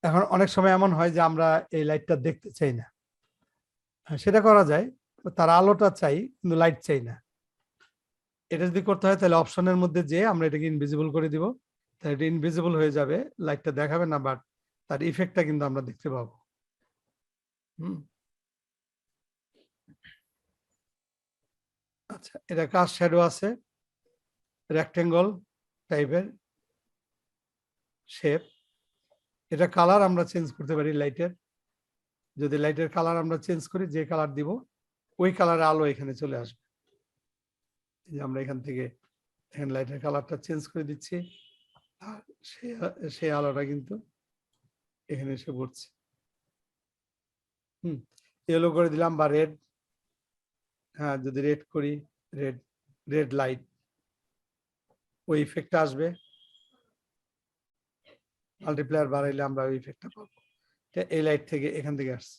এখন অনেক সময় এমন হয় যে আমরা এই লাইটটা দেখতে চাই না, সেটা করা যায়, তার আলোটা চাই কিন্তু লাইট চাই না। এটা যদি করতে হয় তাহলে অপশনের মধ্যে যে আমরা এটাকে ইনভিজিবল করে দিব, তাহলে এটা ইনভিজিবল হয়ে যাবে, লাইটটা দেখাবে না, বাট তার ইফেক্টটা কিন্তু আমরা দেখতে পাবো। আচ্ছা, এটা কাস্ট শ্যাডো আছে, রেক্টেঙ্গল টাইপের শেপ। এটা কালার আমরা চেঞ্জ করতে পারি লাইটের, যদি লাইটের কালার আমরা চেঞ্জ করি, যে কালার দিব ওই কালারে আলো এখানে চলে আসবে। আমরা এখান থেকে এখানে লাইটের কালারটা চেঞ্জ করে দিচ্ছি, আর সেই আলোটা কিন্তু এখানে এসে পড়ছে। ইয়েলো করে দিলাম বা রেড, হ্যাঁ যদি রেড করি, রেড লাইট, ওই ইফেক্টটা আসবে। মাল্টিপ্লায়ার বাড়াইলে আমরা ওই ইফেক্টটা পাবো। এই লাইট থেকে এখান থেকে আসছে।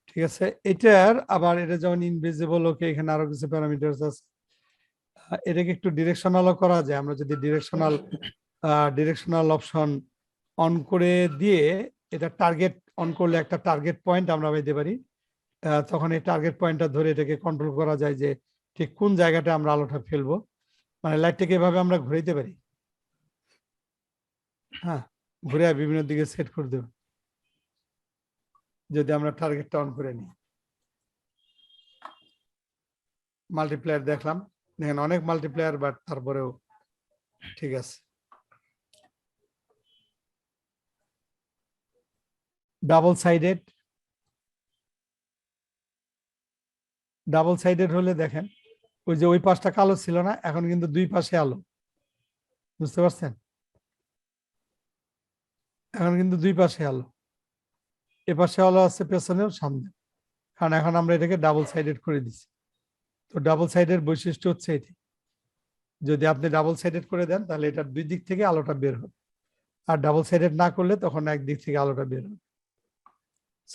ঠিক আছে, এটার আবার এটা যেমন ইনভিজিবল, ওকে, এখানে আরো কিছু প্যারামিটারস আছে, এটাকে একটু ডিরেকশনালও করা যায়। আমরা যদি ডিরেকশনাল অপশন অন করে দিয়ে এটা টার্গেট অন করলে একটা টার্গেট পয়েন্ট আমরা পেতে পারি, তখন এই টার্গেট পয়েন্টটা ধরে এটাকে কন্ট্রোল করা যায় যে ঠিক কোন জায়গাটা আমরা আলোটা ফেলবো, মানে লাইটটাকে এভাবে আমরা ঘুরাইতে পারি। হ্যাঁ, ঘুরে বিভিন্ন দিকে সেট করে দেব যদি আমরা টার্গেটটা অন করে নিই। মাল্টিপ্লায়ার দেখলাম, দেখেন অনেক মাল্টিপ্লায়ার, বাট তারপরেও ঠিক আছে। ডাবল সাইডেড হলে দেখেন ওই যে ওই পাশটা কালো ছিল না, এখন কিন্তু দুই পাশে আলো, বুঝতে পারছেন? এখন কিন্তু দুই পাশে আলো, এ পাশে আলো আছে, পেছনেও সামনে, কারণ এখন আমরা এটাকে ডাবল সাইডেড করে দিচ্ছি। তো ডাবল সাইডের বৈশিষ্ট্য হচ্ছে এটি, যদি আপনি ডাবল সাইডেড করে দেন তাহলে এটার দুই দিক থেকে আলোটা বের হবে, আর ডাবল সাইডেড না করলে তখন একদিক থেকে আলোটা বের হবে।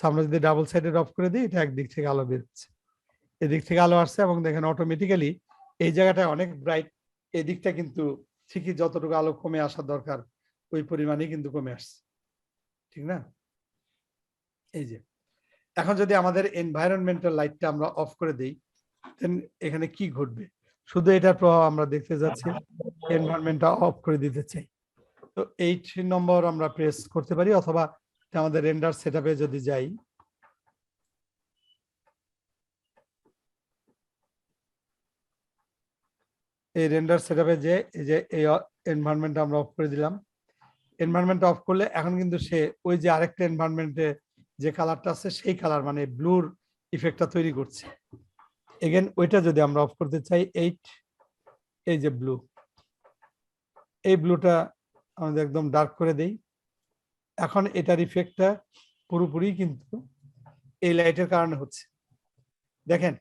আমরা যদি ডাবল সাইডেড অফ করে দিই, এটা একদিক থেকে আলো বের হচ্ছে, এদিক থেকে আলো আসছে, এবং দেখেন অটোমেটিক্যালি এই জায়গাটা অনেক ব্রাইট, এই দিকটা কিন্তু ঠিকই যতটুকু আলো কমে আসা দরকার ওই পরিমাণে কিন্তু কমে আসছে, ঠিক না? এই যে এখন যদি আমাদের এনভায়রনমেন্টাল লাইটটা আমরা অফ করে দেই, then এখানে কি ঘটবে? শুধু এটার প্রভাব আমরা দেখতে যাচ্ছি। এনভায়রনমেন্টটা অফ করে দিতে চাই, তো 8 নম্বর আমরা প্রেস করতে পারি, অথবা আমাদের রেন্ডার সেটআপে যদি যাই, এই রেন্ডার সেটআপে যে এই যে এই এনভায়রনমেন্ট আমরা অফ করে দিলাম। এনভায়রনমেন্ট অফ করলে এখন কিন্তু সে ওই যে আরেকটা এনভায়রনমেন্টে যে কালারটা আছে সেই কালার মানে ব্লুর ইফেক্টটা তৈরি করছে। এগেন ওইটা যদি আমরা অফ করতে চাই, এই যে ব্লু, এই ব্লুটা আমাদের একদম ডার্ক করে দেই। এখন এটার ইফেক্টটা পুরোপুরি কিন্তু এই লাইটের কারণে হচ্ছে। দেখেন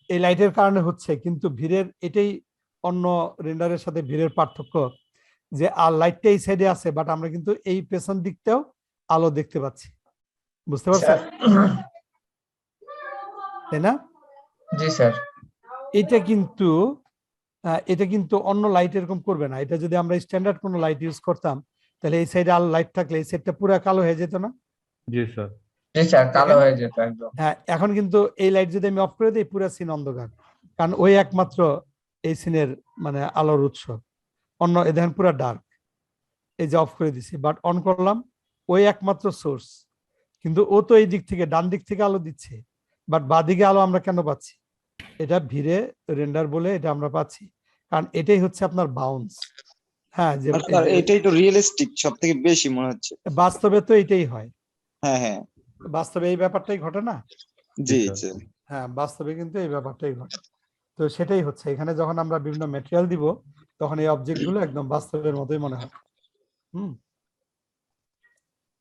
এই লাইটের কারণে হচ্ছে, কিন্তু ভিড়ের এটাই অন্য রেন্ডারের সাথে ভিড়ের পার্থক্য, যে আর লাইটটা এই সাইডে আছে, বাট আমরা কিন্তু এই পেছন দিকটাও আলো দেখতে পাচ্ছি। বুঝতে পারছেন? তাই না? জি স্যার। এটা কিন্তু অন্য লাইট এরকম করবে না। এটা যদি আমরা স্ট্যান্ডার্ড কোনো লাইট ইউজ করতাম, তাহলে এই সাইডে আলো লাইট থাকলে এই সাইডটা পুরো কালো হয়ে যেত না? জি স্যার। জি স্যার, কালো হয়ে যেত একদম। হ্যাঁ, এখন কিন্তু এই লাইট যদি আমি অফ করে দিই, পুরো সিন অন্ধকার, কারণ ওই একমাত্র এই সিনের মানে আলোর উৎস। অন্য এ দেখেন পুরো ডার্ক, এই যে অফ করে দিছি, বাট অন করলাম, ওই একমাত্র সোর্স। কিন্তু ও তো এই দিক থেকে ডান দিক থেকে আলো দিচ্ছে, বাট বাঁ দিকে আলো আমরা কেন পাচ্ছি? এটা ভিড়ে রেন্ডার বলে এটা আমরা পাচ্ছি, কারণ এটাই হচ্ছে আপনার বাউন্স। হ্যাঁ, যে এটাই তো রিয়েলিস্টিক সব থেকে বেশি মনে হচ্ছে। বাস্তবে তো এটাই হয়। হ্যাঁ হ্যাঁ, বাস্তবে এই ব্যাপারটাই ঘটে না? জি স্যার। জি। হ্যাঁ, বাস্তবে কিন্তু এই ব্যাপারটাই ঘটে। তো সেটাই হচ্ছে এখানে, যখন আমরা বিভিন্ন ম্যাটেরিয়াল দিব, তখন এই অবজেক্ট গুলো একদম বাস্তবের মতোই মনে হয়।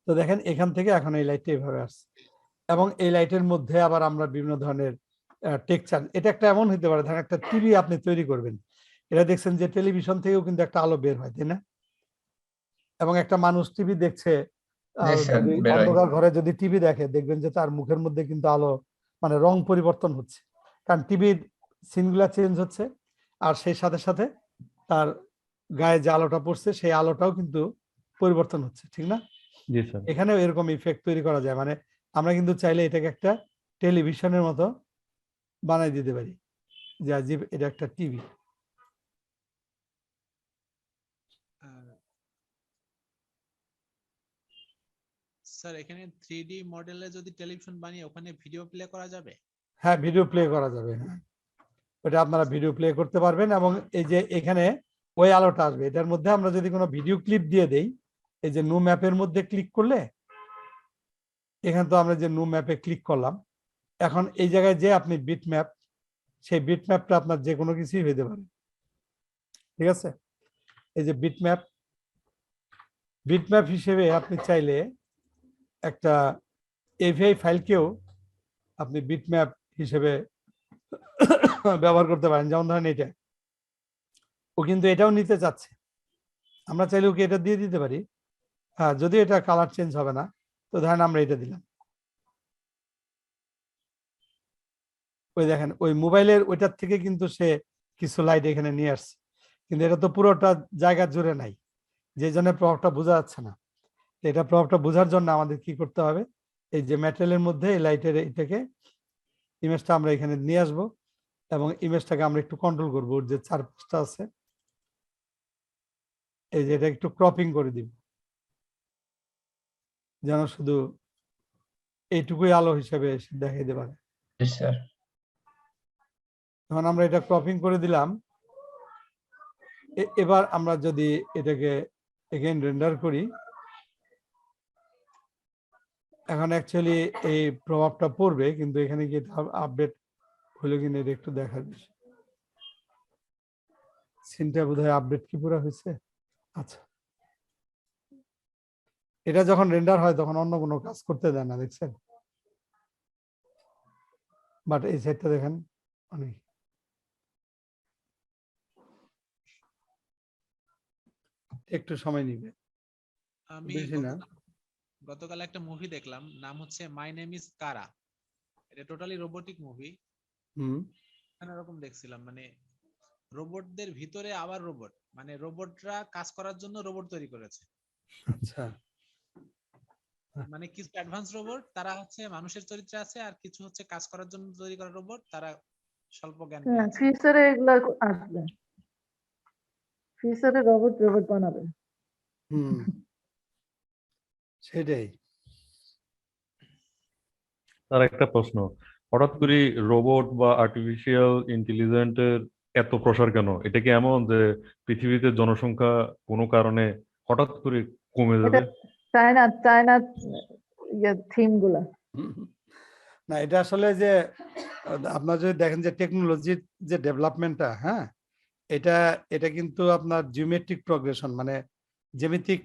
তো দেখেন এখান থেকে এখন এই লাইটটা এইভাবে আসছে, এবং এই লাইটের মধ্যে আবার আমরা বিভিন্ন ধরনের টেক্সচার, এটা একটা এমন হতে পারে, ধরেন একটা টিভি আপনি তৈরি করবেন, এটা দেখছেন যে টেলিভিশন থেকেও কিন্তু একটা আলো বের হয়, তাই না? এবং একটা মানুষ টিভি দেখছে, জি স্যার, যদি বের হয়। অন্ধকার ঘরে যদি টিভি দেখে, দেখবেন যে তার মুখের মধ্যে কিন্তু আলো মানে রং পরিবর্তন হচ্ছে, কারণ টিভির সিনগুলা চেঞ্জ হচ্ছে, আর সেই সাথে সাথে তার গায়ে যে আলোটা পড়ছে সেই আলোটাও কিন্তু পরিবর্তন হচ্ছে, ঠিক না? জি স্যার। এখানেও এরকম ইফেক্ট তৈরি করা যায়, মানে আমরা কিন্তু চাইলে এটাকে একটা টেলিভিশনের মতো বানাই দিতে পারি, যে আজিব এটা একটা টিভি। স্যার এখানে 3D মডেলে যদি টেলিভিশন বানিয়ে ওখানে ভিডিও প্লে করা যাবে? হ্যাঁ, ভিডিও প্লে করা যাবে। হ্যাঁ, ওটা আপনারা ভিডিও প্লে করতে পারবেন, এবং এই যে এখানে ওই আলোটা আসবে, এটার মধ্যে আমরা যদি কোনো ভিডিও ক্লিপ দিয়ে দেই, এই যে নো ম্যাপের মধ্যে ক্লিক করলে, এখানে তো আমরা যে নো ম্যাপে ক্লিক করলাম, এখন এই জায়গায় যে আপনি বিট ম্যাপ, সেই বিট ম্যাপটা আপনার যে কোনো কিছুই হইতে পারে, ঠিক আছে? এই যে বিট ম্যাপ হিসেবে আপনি চাইলে একটা এভিআই ফাইলকেও আপনি বিট ম্যাপ হিসেবে ব্যবহার করতে পারেন। যেমন ধরেন এটা, ও কিন্তু এটাও নিতে চাচ্ছে, আমরা চাইলে ওকে এটা দিয়ে দিতে পারি। হ্যাঁ, যদি এটা কালার চেঞ্জ হবে না, তো ধরেন আমরা এটা দিলাম, ওই দেখেন ওই মোবাইলের ওইটার থেকে কিন্তু সে কিছু লাইট এখানে নিয়ে আসছে, কিন্তু এটা তো পুরোটা জায়গা জুড়ে নাই, যে জন্য প্রভাবটা বোঝা যাচ্ছে না। এটা প্রভাবটা বোঝার জন্য আমাদের কি করতে হবে, এই যে ম্যাটেরিয়ালের মধ্যে এই লাইটের এটাকে ইমেজটা আমরা এখানে নিয়ে আসবো, এবং ইমেজটাকে আমরা একটু কন্ট্রোল করবো, ওর যে চারপাশটা আছে, এই যে এটা একটু ক্রপিং করে দিব, যেন শুধু এইটুকুই আলো হিসেবে দেখাই দিতে পারে। জি স্যার। এখন আমরা এটা ক্রপিং করে দিলাম। এবার আমরা যদি এটাকে এগেইন রেন্ডার করি, এখন অ্যাকচুয়ালি এই প্রভাবটা পড়বে, কিন্তু এখানে কি আপডেট হলো কিনা এটা একটু দেখার বিষয়। সিনটা বোধহয় আপডেট কি পুরো হয়েছে? আচ্ছা, এটা যখন রেন্ডার হয় তখন অন্য কোনো কাজ করতে দেয় না, দেখছেন? বাট এই সাইডটা দেখেন অনেক একটু সময় নিবে, আমি বেশি না। গতকাল একটা মুভি দেখলাম, নাম হচ্ছে মাই নেম ইজ কারা। এটা টোটালি রোবোটিক মুভি। এরকম দেখছিলাম, মানে রোবটদের ভিতরে আবার রোবট, মানে রোবটরা কাজ করার জন্য রোবট তৈরি করেছে। আচ্ছা, মানে কিছু অ্যাডভান্স রোবট তারা হচ্ছে মানুষের চরিত্রে আছে, আর কিছু হচ্ছে কাজ করার জন্য তৈরি করা রোবট তারা স্বল্প জ্ঞান নিয়ে আছে। ফিউচারে এগুলো আসবে, ফিউচারে রোবট রোবট বানাবে। হুম, সেটাই। আর একটা প্রশ্ন, হঠাৎ করে রোবট বা আর্টিফিশিয়াল ইন্টেলিজেন্সের এত প্রসার কেন? এটা কি এমন যে পৃথিবীতে জনসংখ্যা কোনো কারণে হঠাৎ করে কমে এটা যাবে? চায়না থিম গুলা। না, এটা আসলে যে আপনার যদি দেখেন যে টেকনোলজির যে ডেভেলপমেন্টটা, হ্যাঁ, এটা এটা কিন্তু আপনার জিওমেট্রিক প্রগ্রেশন, মানে জ্যামিতিক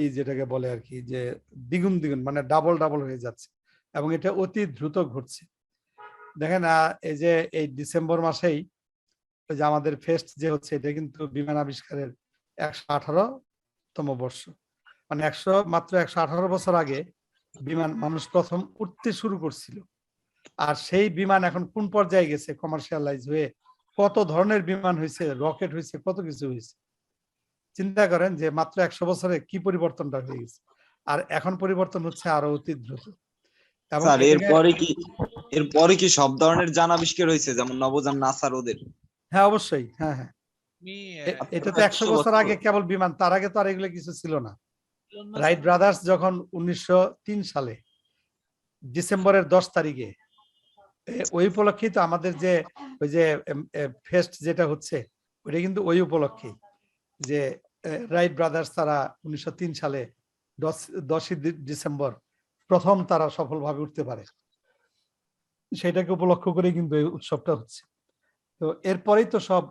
এই যেটাকে বলে আর কি, যে দ্বিগুণ দ্বিগুণ মানে ডাবল ডাবল হয়ে যাচ্ছে, এবং এটা অতি দ্রুত ঘটছে। দেখেন এই যে এই ডিসেম্বর মাসেই ওই যে আমাদের ফেস্ট যে হচ্ছে, এটা কিন্তু বিমান আবিষ্কারের 118তম বর্ষ, মানে মাত্র 118 বছর আগে বিমান মানুষ প্রথম উঠতে শুরু করছিল। আর সেই বিমান এখন কোন পর্যায়ে গেছে, কমার্শিয়ালাইজ হয়ে কত ধরনের বিমান হয়েছে, রকেট হয়েছে, কত কিছু হয়েছে। চিন্তা করেন যে মাত্র 100 বছরে কি পরিবর্তনটা হয়ে গেছে, আর এখন পরিবর্তন হচ্ছে আরো অতি দ্রুত। এবং স্যার এরপরে কি সব ধরনের যান আবিষ্কার হয়েছে, যেমন নভোযান, নাসার ওদের? হ্যাঁ, অবশ্যই, হ্যাঁ হ্যাঁ, আমি এটা তো 100 বছর আগে কেবল বিমান, তার আগে তো আর এগুলো কিছু ছিল না। রাইট ব্রাদার্স যখন 1903 সালে ডিসেম্বরের 10 তারিখে, ওই উপলক্ষেই তো আমাদের যে ওই যে ফেস্ট যেটা হচ্ছে, ওইটা কিন্তু ওই উপলক্ষেই, যে রাইট ব্রাদার্স তারা 1903 সালে 10ই ডিসেম্বর প্রথম তারা সফলভাবে উঠতে পারে, সেটাকে উপলক্ষ করে কিন্তু এই উৎসবটা হচ্ছে। তো এরপরেই তো সব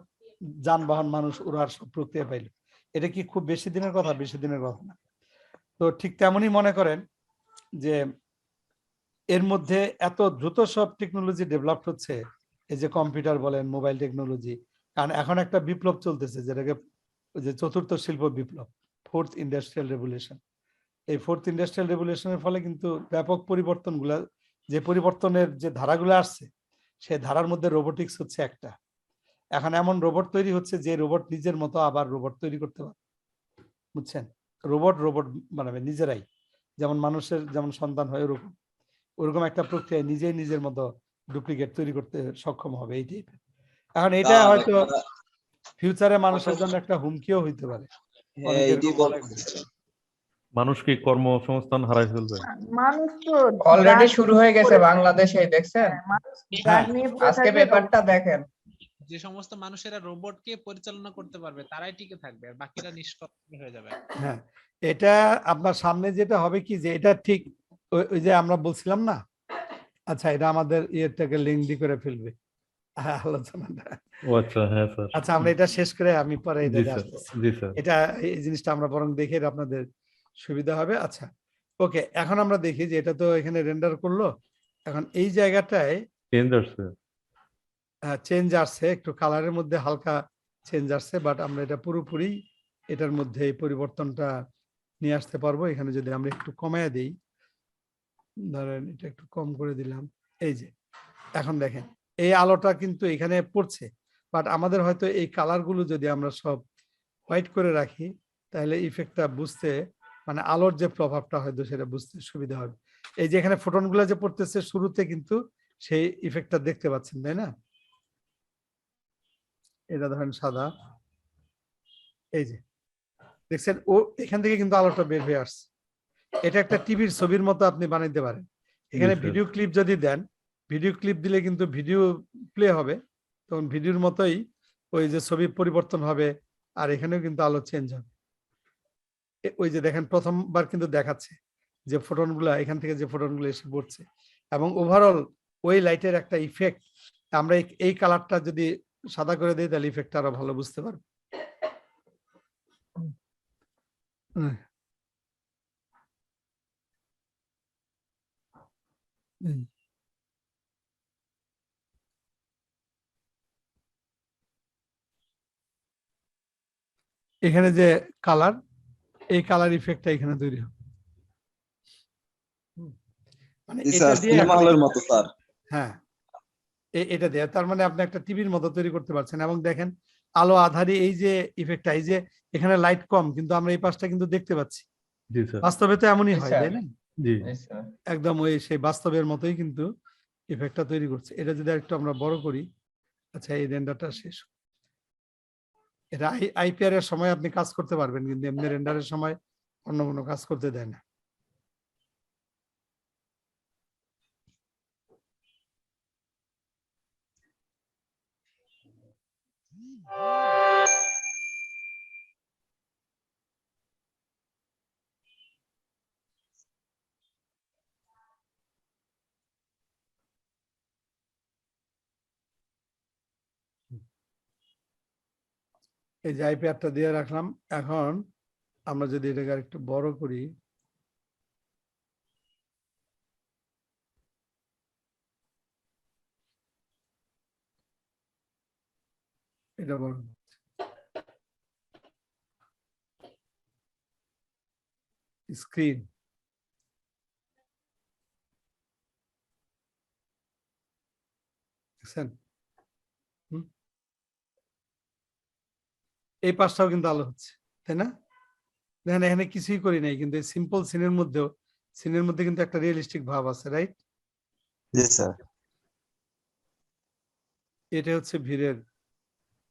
যানবাহন মানুষ উড়ার সব প্রক্রিয়া পাইল। এটা কি খুব বেশি দিনের কথা? বেশি দিনের কথা না। তো ঠিক তেমনই মনে করেন যে এর মধ্যে এত দ্রুত সব টেকনোলজি ডেভেলপ হচ্ছে, এই যে কম্পিউটার বলেন, মোবাইল টেকনোলজি, কারণ এখন একটা বিপ্লব চলতেছে যেটাকে ওই যে চতুর্থ শিল্প বিপ্লব, ফোর্থ ইন্ডাস্ট্রিয়াল রেভলিউশন। এই ফোর্থ ইন্ডাস্ট্রিয়াল রেভলিউশনের ফলে কিন্তু ব্যাপক পরিবর্তনগুলা, যে পরিবর্তনের যে ধারাগুলো আসছে, সেই ধারার মধ্যে রোবোটিক্স হচ্ছে একটা। এখন এমন রোবট তৈরি হচ্ছে যে রোবট নিজের মতো আবার রোবট তৈরি করতে পারে, বুঝছেন? রোবট বানাবে নিজেরাই, যেমন মানুষের যেমন সন্তান হয় ওরকম একটা প্রক্রিয়া নিজেই নিজের মতো ডুপ্লিকেট তৈরি করতে সক্ষম হবে এই টাইপের। এখন এটা হয়তো ফিউচারে মানুষের জন্য একটা হুমকিও হইতে পারে। মানুষ কি কর্মসংস্থান হারাই ফেলবে? মানুষ তো অলরেডি শুরু হয়ে গেছে বাংলাদেশে, দেখছেন? আজকে পেপারটা দেখেন। যে সমস্ত মানুষেরা রোবটকে পরিচালনা করতে পারবে তারাই টিকে থাকবে, আর বাকিরা নিষ্ক্রিয় হয়ে যাবে। হ্যাঁ, এটা আপনার সামনে যেটা হবে কি, যে এটা ঠিক ওই যে আমরা বলছিলাম না, আচ্ছা এটা আমাদের ইয়েটাকে লিঙ্ক করে ফেলবে আলোচনাটা। ও আচ্ছা, হ্যাঁ স্যার। আচ্ছা, আমরা এটা শেষ করে আমি পরে জি স্যার, জি স্যার। এটা এই জিনিসটা আমরা বরং দেখে আপনাদের সুবিধা হবে। আচ্ছা, ওকে, এখন আমরা দেখি যে এটা তো এখানে রেন্ডার করলো, এখন এই জায়গাটায় চেঞ্জ আসছে, একটু কালারের মধ্যে হালকা চেঞ্জ আসছে, বাট আমরা এটা পুরোপুরি এটার মধ্যে এই পরিবর্তনটা নিয়ে আসতে পারবো। এখানে যদি আমরা একটু কমায় দিই, ধরেন এটা একটু কম করে দিলাম, এই যে এখন দেখেন এই আলোটা কিন্তু এখানে পড়ছে, বাট আমাদের হয়তো এই কালারগুলো যদি আমরা সব হোয়াইট করে রাখি, তাহলে ইফেক্টটা বুঝতে, মানে আলোর যে প্রভাবটা হয়তো সেটা বুঝতে সুবিধা হবে। এই যে এখানে ফোটনগুলো যে পড়তেছে শুরুতে, কিন্তু সেই ইফেক্টটা দেখতে পাচ্ছেন, তাই না? এটা ধরেন সাদা, এই যে দেখছেন, ও এখান থেকে কিন্তু আলোটা বের হয়ে আসছে। এটা একটা টিভির ছবির মতো আপনি বানাইতে পারেন। এখানে ভিডিও ক্লিপ যদি দেন, ভিডিও ক্লিপ দিলে কিন্তু ভিডিও প্লে হবে, তখন ভিডিওর মতোই ওই যে ছবি পরিবর্তন হবে, আর এখানেও কিন্তু আলো চেঞ্জ হবে। ওই যে দেখেন প্রথমবার কিন্তু দেখাচ্ছে যে ফোটনগুলা এখান থেকে যে ফোটনগুলো এসে পড়ছে, এবং ওভারঅল ওই লাইটের একটা ইফেক্ট, আমরা এই কালারটা যদি সাদা করে দিই তাহলে ইফেক্টটা আরো ভালো বুঝতে পারবো। এখানে যে কালার, এই কালার ইফেক্টটা এখানে তৈরি হবে, মানে এটা দিয়ে হ্যাঁ এটা দিয়ে, তার মানে আপনি একটা টিভির মতো তৈরি করতে পারছেন। এবং দেখেন আলো আধারি এই যে ইফেক্টটা, এই যে এখানে লাইট কম কিন্তু আমরা এই পাশটা কিন্তু দেখতে পাচ্ছি, বাস্তবে তো এমনই হয়, তাই না? জি জি স্যার। একদম ওই সেই বাস্তবের মতোই কিন্তু ইফেক্টটা তৈরি করছে। এটা যদি আরেকটু আমরা বড় করি, আচ্ছা এই রেন্ডারটা শেষ। এটা আইপিআর এর সময় আপনি কাজ করতে পারবেন, কিন্তু এমনি রেন্ডারের সময় অন্য কোনো কাজ করতে দেয় না। এই যে আইপিআরটা দিয়ে রাখলাম। এখন আমরা যদি এটাকে আরেকটু বড় করি, এটা বড় স্ক্রিন, দেখছেন? এই পাশটাও কিন্তু আলো হচ্ছে, তাই না? দেখেন এখানে কিছুই করি নাই, কিন্তু সিম্পল সিনের মধ্যেও, সিনের মধ্যে কিন্তু একটা রিয়েলিস্টিক ভাব আছে, রাইট? জি স্যার। এটা হচ্ছে ভিড়ের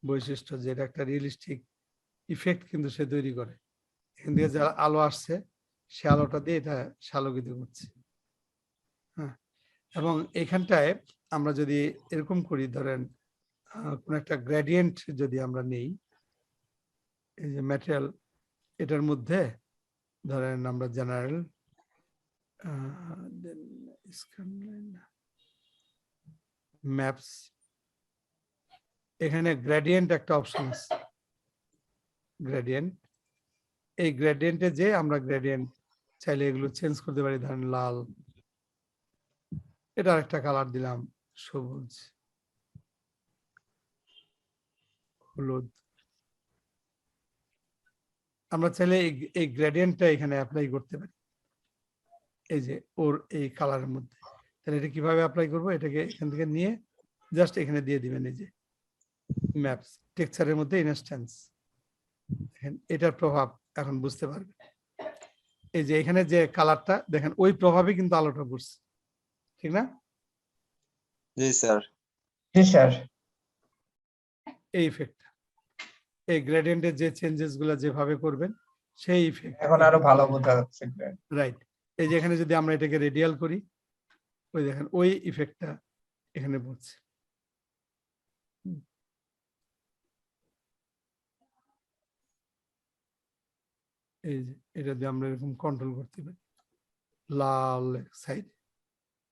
বৈশিষ্ট্য, যে এটা একটা রিয়েলিস্টিক ইফেক্ট কিন্তু সে তৈরি করে। এখান থেকে যে আলো আসছে, সে আলোটা দিয়ে এটা আলোকিত করছে। হ্যাঁ, এবং এখানটায় আমরা যদি এরকম করি, ধরেন কোন একটা গ্রেডিয়েন্ট যদি আমরা নেই, এই যে ম্যাটেরিয়াল, এটার মধ্যে ধরেন আমরা জেনারেল ম্যাপস, এখানে গ্রেডিয়েন্ট একটা অপশন আছে, গ্রেডিয়েন্ট। এই গ্রেডিয়েন্টে যে আমরা গ্রেডিয়েন্ট চাইলে এগুলো চেঞ্জ করতে পারি, ধরেন লাল, এটা একটা কালার দিলাম, সবুজ, হলুদ। আমরা চাইলে এই গ্রেডিয়েন্টটা এখানে অ্যাপ্লাই করতে পারি, এই যে ওর এই কালারের মধ্যে। তাহলে এটা কিভাবে অ্যাপ্লাই করব? এটাকে এখান থেকে নিয়ে জাস্ট এখানে দিয়ে দিবেন, এই যে ম্যাপস টেক্সচারের মধ্যে ইনস্ট্যান্স। দেখেন এটার প্রভাব এখন বুঝতে পারবেন। এই যে এখানে যে কালারটা দেখেন, ওই প্রভাবে কিন্তু আলোটা পড়ছে, ঠিক না? জি স্যার। জি স্যার। এই ইফেক্টটা, এই গ্রেডিয়েন্টের যে চেঞ্জেস গুলা যেভাবে করবেন সেই ইফেক্ট এখন আরো ভালো বোঝা যাচ্ছে। রাইট। এই যে এখানে যদি আমরা এটাকে রেডিয়াল করি, ওই দেখেন ওই ইফেক্টটা এখানে পড়ছে। এই যে এটা দিয়ে আমরা এরকম কন্ট্রোল করতে পারি। লাল সাইড,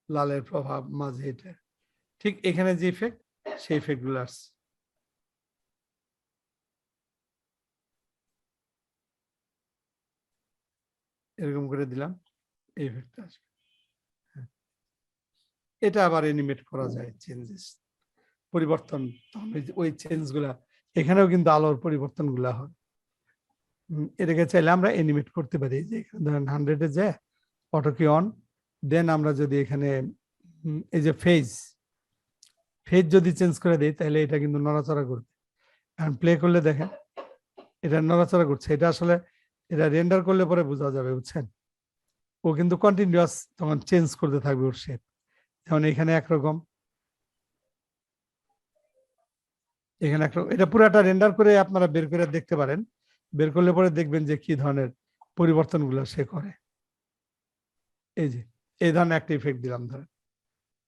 লালের প্রভাব মাঝে, এটা ঠিক এখানে যে ইফেক্ট, সেই ইফেক্ট গুলো আসছে। এরকম করে দিলাম, এই ইফেক্টটা আসবে। হ্যাঁ। এটা আবার এনিমেট করা যায়, চেঞ্জেস, পরিবর্তন। ওই চেঞ্জ গুলা এখানেও কিন্তু আলোর পরিবর্তন গুলা হয়। এটাকে চাইলে আমরা এনিমেট করতে পারি, যে এখানে ধরেন 100-এ যায় অটো কি অন, দেন আমরা যদি এখানে এই যে ফেজ যদি চেঞ্জ করে দিই, তাহলে এটা কিন্তু নড়াচড়া করবে। এখন প্লে করলে দেখেন এটা নড়াচড়া করছে। এটা আসলে এটা রেন্ডার করলে পরে বোঝা যাবে, বুঝছেন? ও কিন্তু কন্টিনিউয়াস তখন চেঞ্জ করতে থাকবে ওর শেপ। যেমন এখানে একরকম, এখানে একরকম। এটা পুরাটা রেন্ডার করে আপনারা বের করে দেখতে পারেন। বের করলে পরে দেখবেন যে কি ধরনের পরিবর্তনগুলো সে করে। এই যে এই ধরনের একটা ইফেক্ট দিলাম, ধরেন,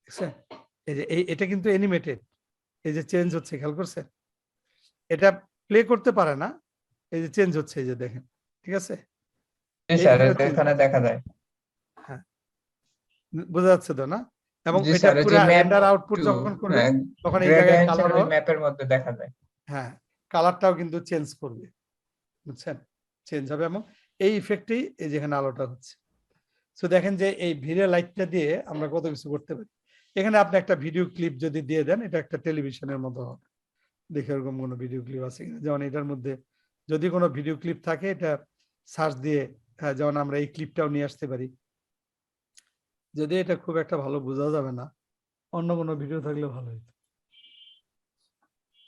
দেখছেন? এই যে এটা কিন্তু অ্যানিমেটেড, এই যে চেঞ্জ হচ্ছে, খেয়াল করছেন? এটা প্লে করতে পারে না, এই যে চেঞ্জ হচ্ছে, এই যে দেখেন, ঠিক আছে? জি স্যার, এখানে দেখা যায়। হ্যাঁ, বোঝা যাচ্ছে তো না? এবং জি এটা স্যার, পুরো যে ম্যাপ রেন্ডার আউটপুট টু যখন করবে, তখন এই জায়গায় গ্রেডিয়েন্ট কালার, ওই ম্যাপের মধ্যে দেখা যায়। হ্যাঁ, কালারটাও কিন্তু চেঞ্জ করবে, বুঝছেন? চেঞ্জ হবে, এবং এই ইফেক্টই এই যেখানে আলোটা হচ্ছে। সো দেখেন যে এই ভিডিও লাইটটা দিয়ে আমরা কত কিছু করতে পারি। এখানে আপনি একটা ভিডিও ক্লিপ যদি দিয়ে দেন, এটা একটা টেলিভিশনের মতো হবে। দেখে এরকম কোনো ভিডিও ক্লিপ আছে কিনা, যেমন এটার মধ্যে যদি কোনো ভিডিও ক্লিপ থাকে, এটা সার্চ দিয়ে, যেমন আমরা এই ক্লিপটাও নিয়ে আসতে পারি। যদি এটা খুব একটা ভালো বোঝা যাবে না, অন্য কোনো ভিডিও থাকলে ভালো হতো।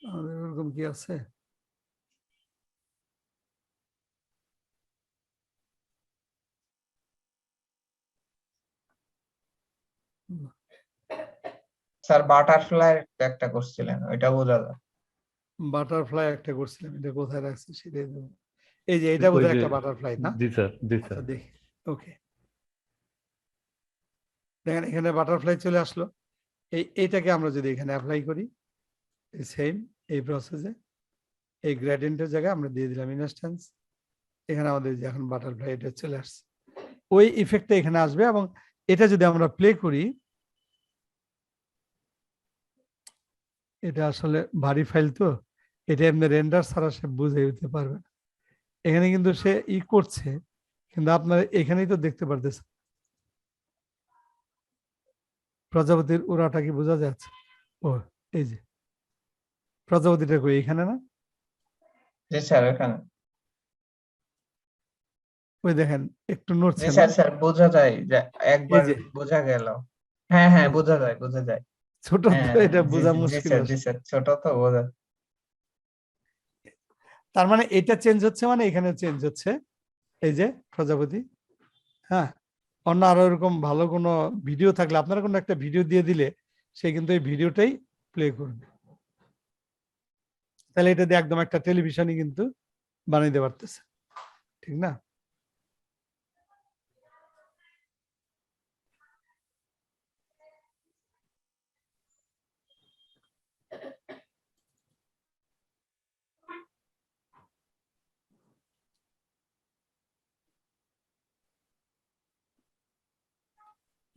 আমাদের এরকম কি আছে? স্যার বাটারফ্লাই একটা করছিলেন, ওইটা বোঝা যায়। বাটারফ্লাই একটা করছিলাম, এটা কোথায় রাখছি সেটাই দেবো। এই যে এটা ওই বোধহয় যে একটা বাটারফ্লাই না? জি স্যার, জি আচ্ছা স্যার। দেখি, ওকে, দেখেন এখানে বাটারফ্লাই চলে আসলো। এইটাকে আমরা যদি এখানে অ্যাপ্লাই করি, সেম এই প্রসেসে এই গ্রেডিয়েন্টের জায়গায় আমরা দিয়ে দিলাম ইনস্ট্যান্স, এখানে আমাদের যে এখন বাটারফ্লাই এটা চলে আসছে, ওই ইফেক্টটা এখানে আসবে। এবং এটা যদি আমরা প্লে করি, এটা আসলে ভারী ফাইল তো, এটা এমনি রেন্ডার ছাড়া সে বুঝে উঠতে পারবে না। এখানে কিন্তু সে করছে, কিন্তু আপনারা এখানেই তো দেখতে পারতেছেন প্রজাপতির উড়াটা কি বোঝা যাচ্ছে? ও এই যে প্রজাপতিটা কই, এখানে না? জি স্যার এখানে। ওই দেখেন একটু জি নড়ছে না? স্যার, স্যার বোঝা যায় যে একবার যে বোঝা গেল। হ্যাঁ হ্যাঁ বোঝা যায়, বোঝা যায়। ছোট হ্যাঁ তো এটা জি বোঝা জি মুশকিল স্যার, আছে। জি স্যার ছোট তো বোঝা। তার মানে এটা চেঞ্জ হচ্ছে, মানে এখানে চেঞ্জ হচ্ছে, এই যে প্রজাপতি। হ্যাঁ, অন্য আরো এরকম ভালো কোনো ভিডিও থাকলে আপনারা কোনো একটা ভিডিও দিয়ে দিলে সে কিন্তু এই ভিডিওটাই প্লে করবে, তাহলে এটা দিয়ে একদম একটা টেলিভিশনই কিন্তু বানাইতে পারতেছে, ঠিক না?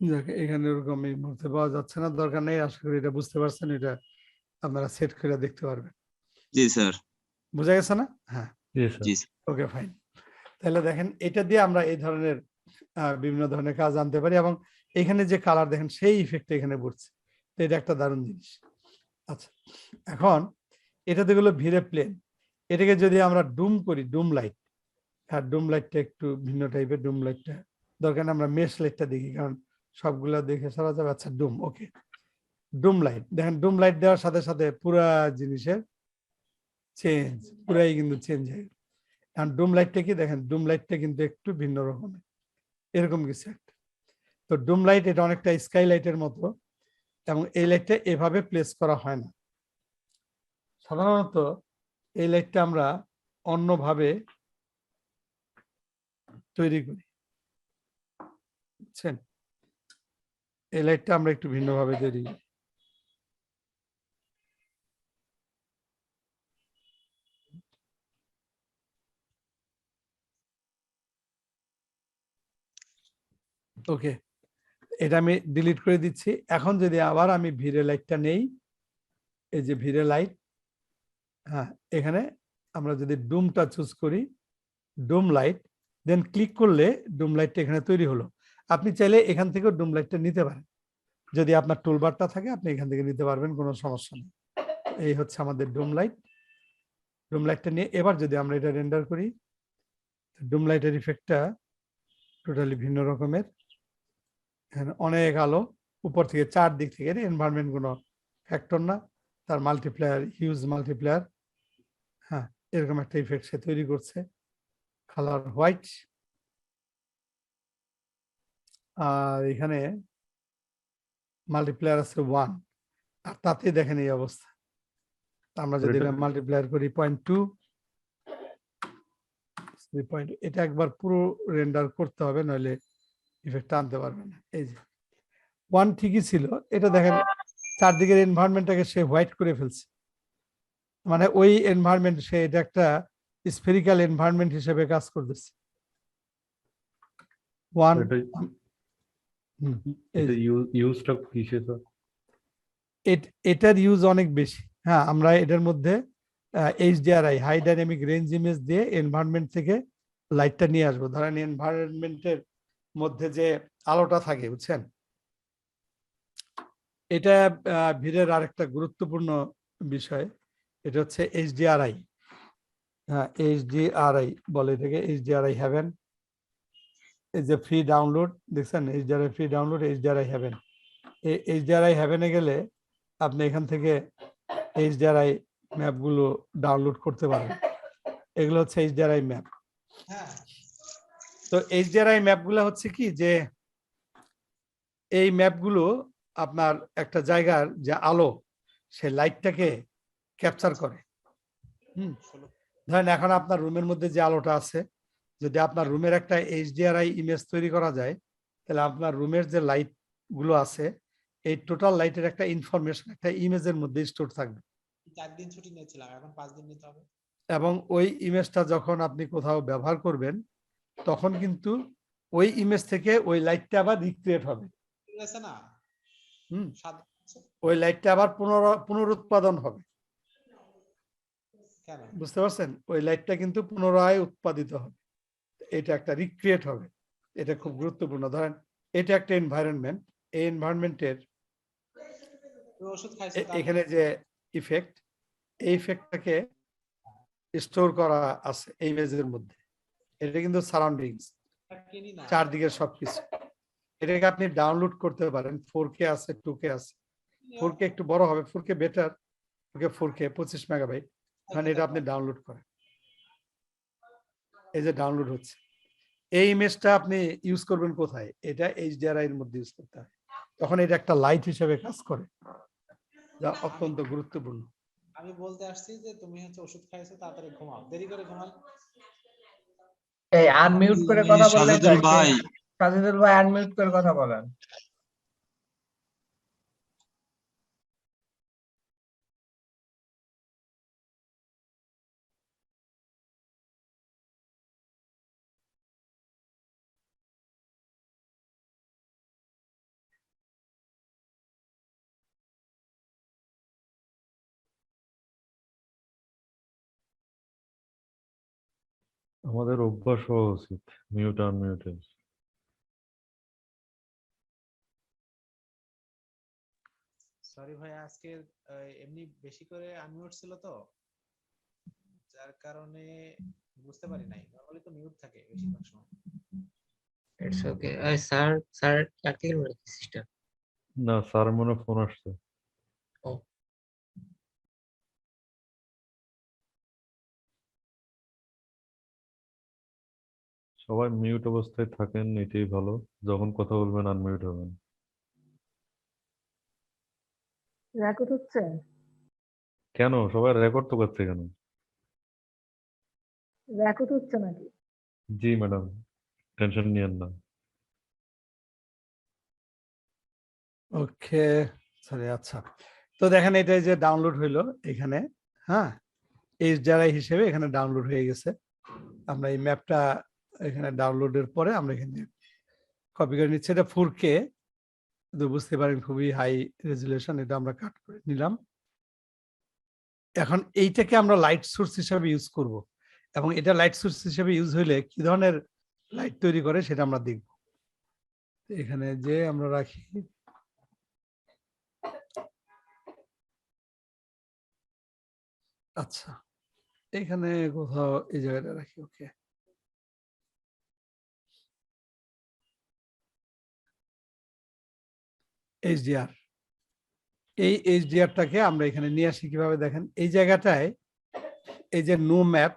যাক, এখানে ওরকম এই মুহূর্তে পাওয়া যাচ্ছে না, দরকার নেই, আশা করি এটা বুঝতে পারছেন, এটা আপনারা সেট করে দেখতে পারবেন। জি স্যার। বোঝা গেছে না? হ্যাঁ, জি স্যার। জি ওকে ফাইন। তাহলে দেখেন এটা দিয়ে আমরা এই ধরনের বিভিন্ন ধরনের কাজ আনতে পারি, এবং এখানে যে কালার দেখেন সেই ইফেক্ট এখানে পড়ছে, তো এটা একটা দারুণ জিনিস। আচ্ছা, এখন এটাতে গুলো ভিড়ে প্লেন, এটাকে যদি আমরা ডুম করি, ডুম লাইট, আর ডুম লাইটটা একটু ভিন্ন টাইপের, ডুম লাইটটা দরকার নেই, আমরা মেশ লাইটটা দেখি, কারণ সবগুলো দেখে সারা যাবে। আচ্ছা ডুম, ওকে, ডুম লাইট দেখেন, ডুম লাইট দেওয়ার সাথে সাথে পুরা জিনিসের চেঞ্জ, পুরাই কিন্তু চেঞ্জ হয়ে গেল। কারণ ডুম লাইটটা কি দেখেন, ডুম লাইটটা কিন্তু একটু ভিন্ন রকমের, এরকম কিছু একটা। তো ডুম লাইট এটা অনেকটা স্কাই লাইটের মতো, এবং এই লাইটটা এভাবে প্লেস করা হয় না। সাধারণত এই লাইটটা আমরা অন্যভাবে তৈরি করি, বুঝছেন? এই লাইটটা আমরা একটু ভিন্নভাবে তৈরি করি। ওকে, এটা আমি ডিলিট করে দিচ্ছি। এখন যদি আবার আমি ভিড়ে লাইটটা নেই, এই যে ভিড়ে লাইট, হ্যাঁ, এখানে আমরা যদি ডুমটা চুজ করি, ডুম লাইট, দেন ক্লিক করলে ডুম লাইটটা এখানে তৈরি হলো। আপনি চাইলে এখান থেকেও ডুম লাইটটা নিতে পারেন, যদি আপনার টুলবারটা থাকে আপনি এখান থেকে নিতে পারবেন, কোনো সমস্যা নেই। এই হচ্ছে আমাদের ডুম লাইট। ডুম লাইটটা নিয়ে এবার যদি আমরা এটা রেন্ডার করি, ডুম লাইটের ইফেক্টটা টোটালি ভিন্ন রকমের, অনেক আলো উপর থেকে চারদিক থেকে, এনভায়রনমেন্ট কোনো ফ্যাক্টর না, তার মাল্টিপ্লায়ার, হিউজ মাল্টিপ্লায়ার। হ্যাঁ, এরকম একটা ইফেক্ট সে তৈরি করছে, কালার হোয়াইট। আর এখানে মাল্টিপ্লায়ার আছে 1, আর তাতে দেখেন এই অবস্থা। আমরা যদি এটা মাল্টিপ্লায়ার করি 0.2, এটা একবার পুরো রেন্ডার করতে হবে, নইলে ইফেক্ট আনতে পারবে না। এই যে 1 ঠিকই ছিল, এটা দেখেন চারদিকের এনভায়রনমেন্টটাকে সে হোয়াইট করে ফেলছে, মানে ওই এনভায়রনমেন্ট, সে এটা একটা স্ফেরিক্যাল এনভায়রনমেন্ট হিসেবে কাজ করতেছে। 1 ইউজটা কিসে স্যার? এটার ইউজ অনেক বেশি। হ্যাঁ, আমরা এটার মধ্যে HDRI, high dynamic range image দিয়ে এনভায়রনমেন্ট থেকে লাইটটা নিয়ে আসবো। ধরেন এনভায়রনমেন্টের মধ্যে যে আলোটা থাকে, বুঝছেন, এটা ভিড়ের আরেকটা গুরুত্বপূর্ণ বিষয়, এটা হচ্ছে HDRI। হ্যাঁ, HDRI বলে এটাকে, HDRI হ্যাভেন। এই যে ফ্রি ডাউনলোড দেখছেন, HDRI free download, HDRI haven. এই HDRI হ্যাভেনে গেলে আপনি এখান থেকে HDRI ম্যাপগুলো ডাউনলোড করতে পারেন। এগুলো হচ্ছে HDRI ম্যাপ। তো HDRI ম্যাপগুলো হচ্ছে কি, যে এই ম্যাপগুলো আপনার একটা জায়গার যে আলো সে লাইটটাকে ক্যাপচার করে। ধরেন এখন আপনার রুমের মধ্যে যে আলোটা আছে, যদি আপনার রুমের একটা HDRI ইমেজ তৈরি করা যায়, তাহলে আপনার রুমের যে লাইট গুলো আছে এই টোটাল লাইটের একটা ইনফরমেশন একটা ইমেজের মধ্যে স্টোর থাকবে। 4 দিন ছুটি নিয়েছিলাম, এখন 5 দিন নিতে হবে। এবং ওই ইমেজটা যখন আপনি কোথাও ব্যবহার করবেন তখন কিন্তু ওই ইমেজ থেকে ওই লাইটটা আবার রিক্রিয়েট হবে। ঠিক আছে না? হুম, 7 ওই লাইটটা আবার পুনরুৎপাদন হবে। কেন? বুঝতে পারছেন? ওই লাইটটা কিন্তু পুনরায় উৎপাদিত হবে, এটা একটা রিক্রিয়েট হবে। এটা খুব গুরুত্বপূর্ণ। ধরেন এটা একটা এনভায়রনমেন্ট, এই এনভায়রনমেন্টের তুমি ওষুধ খাইছো এখানে যে ইফেক্ট, এই ইফেক্টটাকে স্টোর করা আছে এই ইমেজের মধ্যে। এটা কিন্তু সারাউন্ডিংস, কিনি না। চারদিকে সবকিছু। এটাকে আপনি ডাউনলোড করতে পারেন। 4K আছে, 2K আছে। 4K একটু বড় হবে, 4K বেটার। 4K 25 megabyte. মানে এটা আপনি ডাউনলোড করেন, এই যে ডাউনলোড হচ্ছে। এই ইমেজটা আপনি ইউজ করবেন কোথায়? এটা HDRI এর মধ্যে ইউজ করতে হয়, তখন এটা একটা লাইট হিসেবে কাজ করে, যা অত্যন্ত গুরুত্বপূর্ণ। আমি বলতে আসছি যে তুমি হচ্ছে ওষুধ খাইছো, তাড়াতাড়ি ঘুমাও, দেরি করে ঘুমাও। এই আনমিউট করে কথা বললে সাজেদুল ভাই, সাজিদুল ভাই আনমিউট করে কথা বলেন। আমাদের অভ্যাস হওয়া উচিত মিউট আনমিউটের। সরি ভাই, আজকে এমনি বেশি করে আনমিউট ছিল তো, যার কারণে বুঝতে পারি নাই। নরমালি তো মিউট থাকে বেশিরভাগ সময়। It's okay. স্যার স্যার কাকে বলেছে সিস্টার? না স্যার মনে ফোন আসছে। ও সবাই মিউট অবস্থায় থাকেন, এটাই ভালো। যখন কথা বলবেন আনমিউট হবেন। রেকর্ড হচ্ছে? কেন সবাই রেকর্ড তো করছে কেন? রেকর্ড হচ্ছে নাকি? জি ম্যাডাম, টেনশন নিয়েন না। ওকে, সরি। আচ্ছা, তো দেখেন এটা যে ডাউনলোড হইলো এখানে, হ্যাঁ, HDRI হিসেবে এখানে ডাউনলোড হয়ে গেছে। আমরা এই ম্যাপটা এখানে ডাউনলোডের পরে আমরা এখানে কপি করে নিচ্ছি। এটা 4K, বুঝতে পারেন খুবই হাই রেজুলেশন। এটা আমরা কাট করে নিলাম। এখন এইটাকে আমরা লাইট সোর্স হিসেবে ইউজ করব, এবং এটা লাইট সোর্স হিসেবে ইউজ হইলে কি ধরনের লাইট তৈরি করে সেটা আমরা দেখব। এখানে যে আমরা রাখি, আচ্ছা এখানে কোথাও এই জায়গাটা রাখি। ওকে, HDR, এই HDRটাকে আমরা এখানে নিয়ে আসি কিভাবে দেখেন। এই জায়গাটায় এই যে নো ম্যাপ,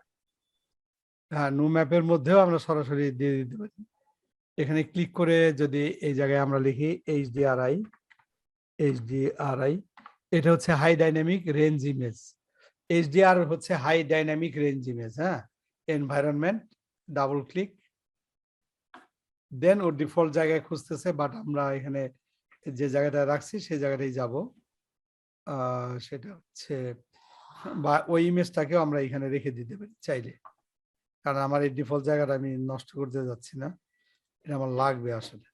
হ্যাঁ, নো ম্যাপের মধ্যেও আমরা সরাসরি দিয়ে দিতে পারি। এখানে ক্লিক করে যদি এই জায়গায় আমরা লিখি HDRI, এটা হচ্ছে high dynamic range image. HDR হচ্ছে হাই ডাইনামিক রেঞ্জ ইমেজ। হ্যাঁ, এনভায়রনমেন্ট, ডাবল ক্লিক, দেন ওর ডিফল্ট জায়গায় খুঁজতেছে, বাট আমরা এখানে যে জায়গাটা রাখছি সেই জায়গাটাই যাব। সেটা হচ্ছে, বা ওই ইমেজটাকেও আমরা এখানে রেখে দিতে পারি চাইলে, কারণ আমার এই ডিফল্ট জায়গাটা আমি নষ্ট করতে যাচ্ছি না, এটা আমার লাগবে আসলে।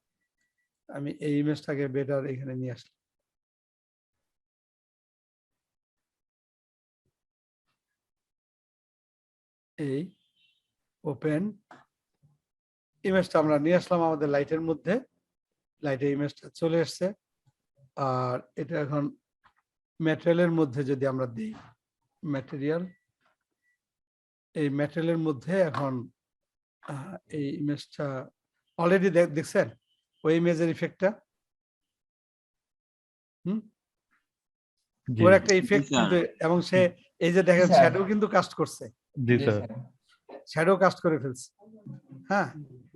আমি এই ইমেজটাকে বেটার এখানে নিয়ে আসলাম। এই ওপেন ইমেজটা আমরা নিয়ে আসলাম আমাদের লাইটের মধ্যে। লাইটের ইমেজটা চলে এসছে। আর এটা এখন ম্যাটেরিয়ালের মধ্যে যদি আমরা দিই, ম্যাটেরিয়াল, এই ম্যাটেরিয়ালের মধ্যে এখন এই ইমেজটা অলরেডি দেখছেন ওই ইমেজের ইফেক্টটা। ওর একটা ইফেক্ট কিন্তু, এবং সে এই যে দেখেন শ্যাডো কিন্তু কাস্ট করছে। জি স্যার, শ্যাডো কাস্ট করে ফেলছে। হ্যাঁ,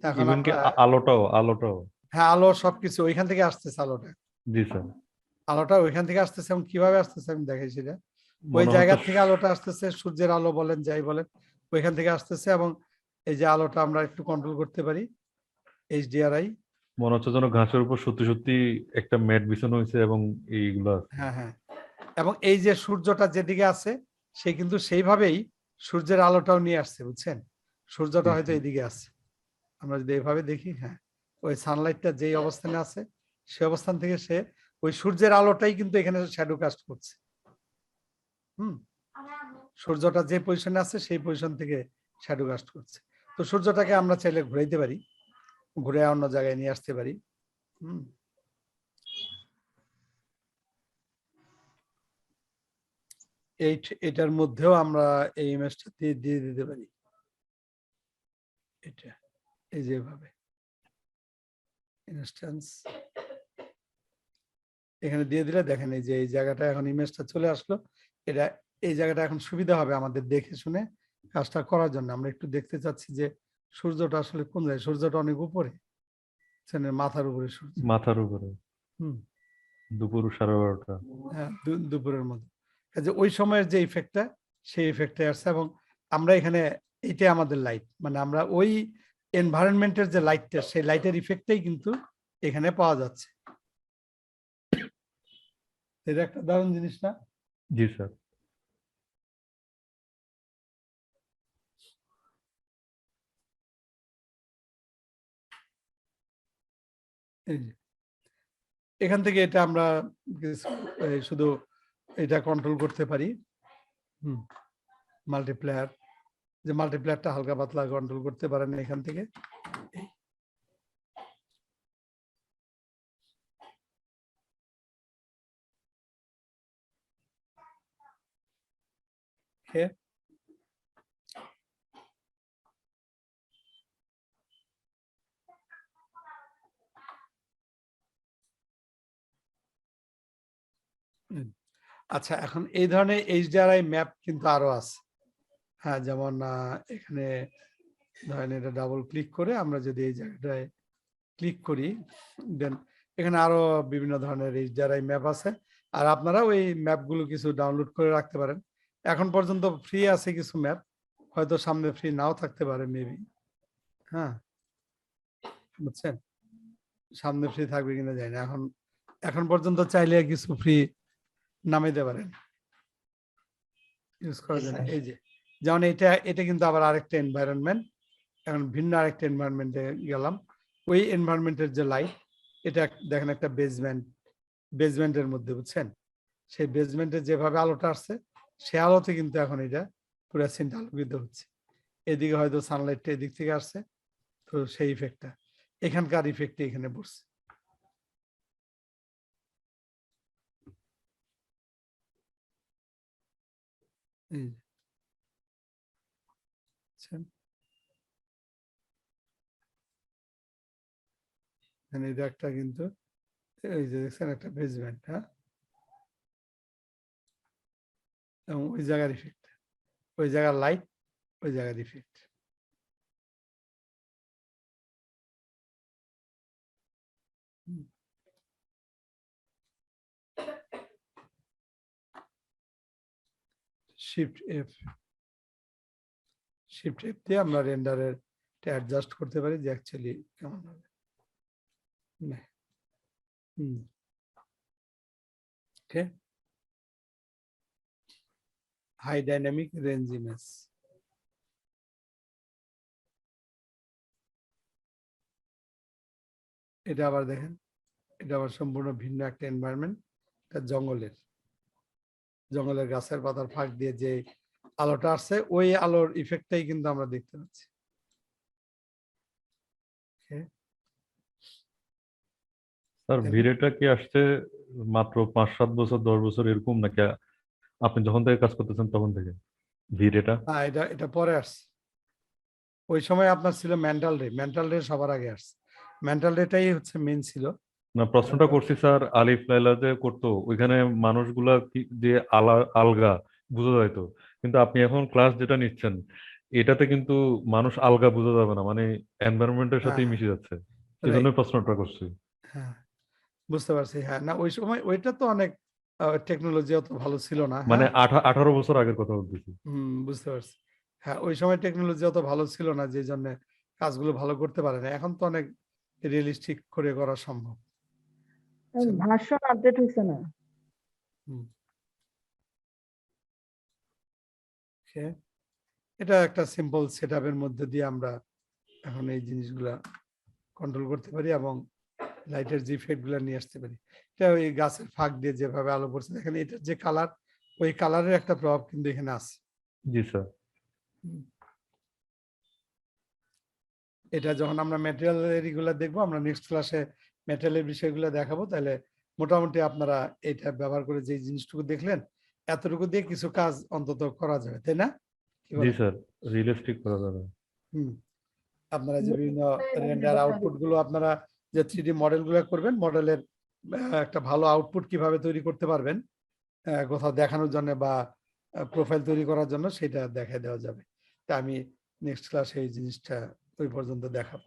এখন ইভেন কি আলোটাও হ্যাঁ, আলো সবকিছু ওইখান থেকে আসতেছে আলোটা। জি স্যার, আলোটা ওইখান থেকে আসতেছে এবং কিভাবে আসতেছে আমি দেখাই সেটা। ওই মনে জায়গা হচ্ছে থেকে আলোটা আসতেছে, সূর্যের আলো বলেন যাই বলেন, ওইখান থেকে আসতেছে এবং এই যে আলোটা আমরা একটু কন্ট্রোল করতে পারি HDRI। মনে হচ্ছে যেন ঘাসের উপর সত্যি সত্যি একটা ম্যাট বিছানো হয়েছে এবং এইগুলা। হ্যাঁ হ্যাঁ, এবং এই যে সূর্যটা যেদিকে আছে সে কিন্তু সেইভাবেই সূর্যের আলোটাও নিয়ে আসছে, বুঝছেন? সূর্যটা হয়তো এইদিকে আছে, আমরা যদি এইভাবে দেখি, হ্যাঁ ওই সানলাইটটা যেই অবস্থানে আছে সেই অবস্থান থেকে সে ওই সূর্যের আলোটাই কিন্তু এখানে শ্যাডো কাস্ট করছে। সূর্যটা যে পজিশনে আছে সেই পজিশন থেকে শ্যাডো কাস্ট করছে। তো সূর্যটাকে আমরা চাইলে ঘুরাইতে পারি, ঘুরে অন্য জায়গায় নিয়ে আসতে পারি। এটার মধ্যেও আমরা এই ইমেজটা দিয়ে দিতে পারি, এটা এই যেভাবে ইনস্ট্যান্স এখানে দিয়ে দিলে দেখেন এই যে এই জায়গাটা এখন ইমেজটা চলে আসলো। এটা এই জায়গাটা এখন সুবিধা হবে আমাদের দেখে শুনে কাজটা করার জন্য। আমরা একটু দেখতে চাচ্ছি যে সূর্যটা আসলে কোন জায়গায়, সূর্যটা অনেক উপরে, মাথার উপরে সূর্য, মাথার উপরে দুপুর 12:30। হ্যাঁ দুপুরের মধ্যে, কাজে ওই সময়ের যে ইফেক্টটা সেই ইফেক্টে আসছে এবং আমরা এখানে এইটাই আমাদের লাইট, মানে আমরা ওই এনভায়রনমেন্টের যে লাইটটা সেই লাইটের ইফেক্টটাই কিন্তু এখানে পাওয়া যাচ্ছে। এটা একটা দারুণ জিনিস না? জি স্যার। এখান থেকে এটা আমরা শুধু এটা কন্ট্রোল করতে পারি। মাল্টিপ্লায়ার, যে মাল্টিপ্লায়ারটা হালকা পাতলা কন্ট্রোল করতে পারেন এখান থেকে। আচ্ছা, এখন এই ধরনের HDRI ম্যাপ কিন্তু আরো আছে। হ্যাঁ, যেমন এখানে ধরেন এটা ডাবল ক্লিক করে আমরা যদি এই জায়গাটায় ক্লিক করি, দেন এখানে আরো বিভিন্ন ধরনের HDRI ম্যাপ আছে। আর আপনারা ওই ম্যাপগুলো কিছু ডাউনলোড করে রাখতে পারেন। এখন পর্যন্ত ফ্রি আছে কিছু ম্যাপ, হয়তো সামনে ফ্রি নাও থাকতে পারে মেবি। হ্যাঁ, বুঝছেন, সামনে ফ্রি থাকবে কিনা জানি না। এখন পর্যন্ত চাইলে কিছু ফ্রি নামাইতে পারেন ইউজ করার জন্য। এই যে যেমন এটা কিন্তু আবার আরেকটা এনভায়রনমেন্ট, এখন ভিন্ন আরেকটা এনভায়রনমেন্টে গেলাম। ওই এনভায়রনমেন্টের যে লাইট, এটা দেখেন একটা বেসমেন্টের মধ্যে, বুঝছেন, সেই বেসমেন্টের যেভাবে আলোটা আসছে সে আলোতে কিন্তু এখন এটা পুরো সিনটা আলোকিত হচ্ছে। এদিকে হয়তো সানলাইটটা এদিক থেকে আসছে, তো সেই ইফেক্টটা এখানকার ইফেক্টে এখানে পড়ছে। এটা একটা কিন্তু এই যে দেখছেন একটা বেসমেন্ট, হ্যাঁ, এবং ওই জায়গার ইফেক্ট, ওই জায়গার লাইট, ওই জায়গার ইফেক্ট। শিফট এফ দিয়ে আমরা রেন্ডারের অ্যাডজাস্ট করতে পারি যে অ্যাকচুয়ালি কেমন হবে। ওকে, হাই ডাইনামিক রেঞ্জ ইমেজ। এটা আবার দেখেন, এটা আবার সম্পূর্ণ ভিন্ন একটা এনভায়রনমেন্ট। এটা জঙ্গলের গাছের পাতার ফাঁক দিয়ে যে আলোটা আসছে ওই আলোর ইফেক্টটাই কিন্তু আমরা দেখতে পাচ্ছি। স্যার ভিড়েটা কি আসছে মাত্র 5-7 বছর 10 বছর এরকম নাকি আপনি যখন থেকে কাজ করতেছেন তখন থেকে ভিড়েটা? হ্যাঁ, এটা পরে আসছে। ওই সময় আপনার ছিল মেন্টাল রে সবার আগে আসছে। মেন্টাল রেটাই হচ্ছে মেইন ছিল। না, প্রশ্নটা করছি স্যার, আলিফ লাইলা যে করতো ওইখানে মানুষগুলা যে আলগা বোঝা যাইতো, কিন্তু আপনি এখন ক্লাস যেটা নিচ্ছেন এটাতে কিন্তু মানুষ আলগা বোঝা যাবে না, মানে এনভায়রনমেন্টের সাথেই মিশে যাচ্ছে, এই জন্য প্রশ্নটা করছি। হ্যাঁ, বুঝতে পারছি। হ্যাঁ, না ওই সময় ওইটা তো অনেক টেকনোলজি অত ভালো ছিল না। মানে হ্যাঁ, 18 বছর আগের কথা বলতেছি। বুঝতে পারছি। হ্যাঁ, ওই সময় টেকনোলজি অত ভালো ছিল না, যে জন্য কাজগুলো ভালো করতে পারে না। এখন তো অনেক রিয়েলিস্টিক করে করা সম্ভব। ভার্সন আপডেট হয়েছে না। হুম। Okay, এটা একটা সিম্পল সেটআপের মধ্যে দিয়ে আমরা এখন এই জিনিসগুলা কন্ট্রোল করতে পারি এবং লাইটের যে ইফেক্ট গুলা নিয়ে আসতে পারি। এটা ওই গাছের ফাঁক দিয়ে যেভাবে আলো পড়ছে, দেখেন এটার যে কালার, ওই কালারের একটা প্রভাব কিন্তু এখানে আছে। জি স্যার। এটা যখন আমরা ম্যাটেরিয়ালের এগুলা দেখবো, আমরা নেক্সট ক্লাসে ম্যাটেরিয়ালের বিষয়গুলো দেখাবো, তাহলে মোটামুটি আপনারা এটা ব্যবহার করে যে জিনিসটুকু দেখলেন, এতটুকু দিয়ে কিছু কাজ অন্তত করা যাবে, তাই না? কি জি বলেন? স্যার, রিয়েলিস্টিক করা যাবে। আপনারা যে বিভিন্ন রেন্ডার আউটপুট গুলো আপনারা যে 3D মডেল গুলো করবেন, মডেলের একটা ভালো আউটপুট কিভাবে তৈরি করতে পারবেন কোথাও দেখানোর জন্য বা প্রোফাইল তৈরি করার জন্য, সেটা দেখাই দেওয়া যাবে। তা আমি নেক্সট ক্লাসে এই জিনিসটা ওই পর্যন্ত দেখাবো।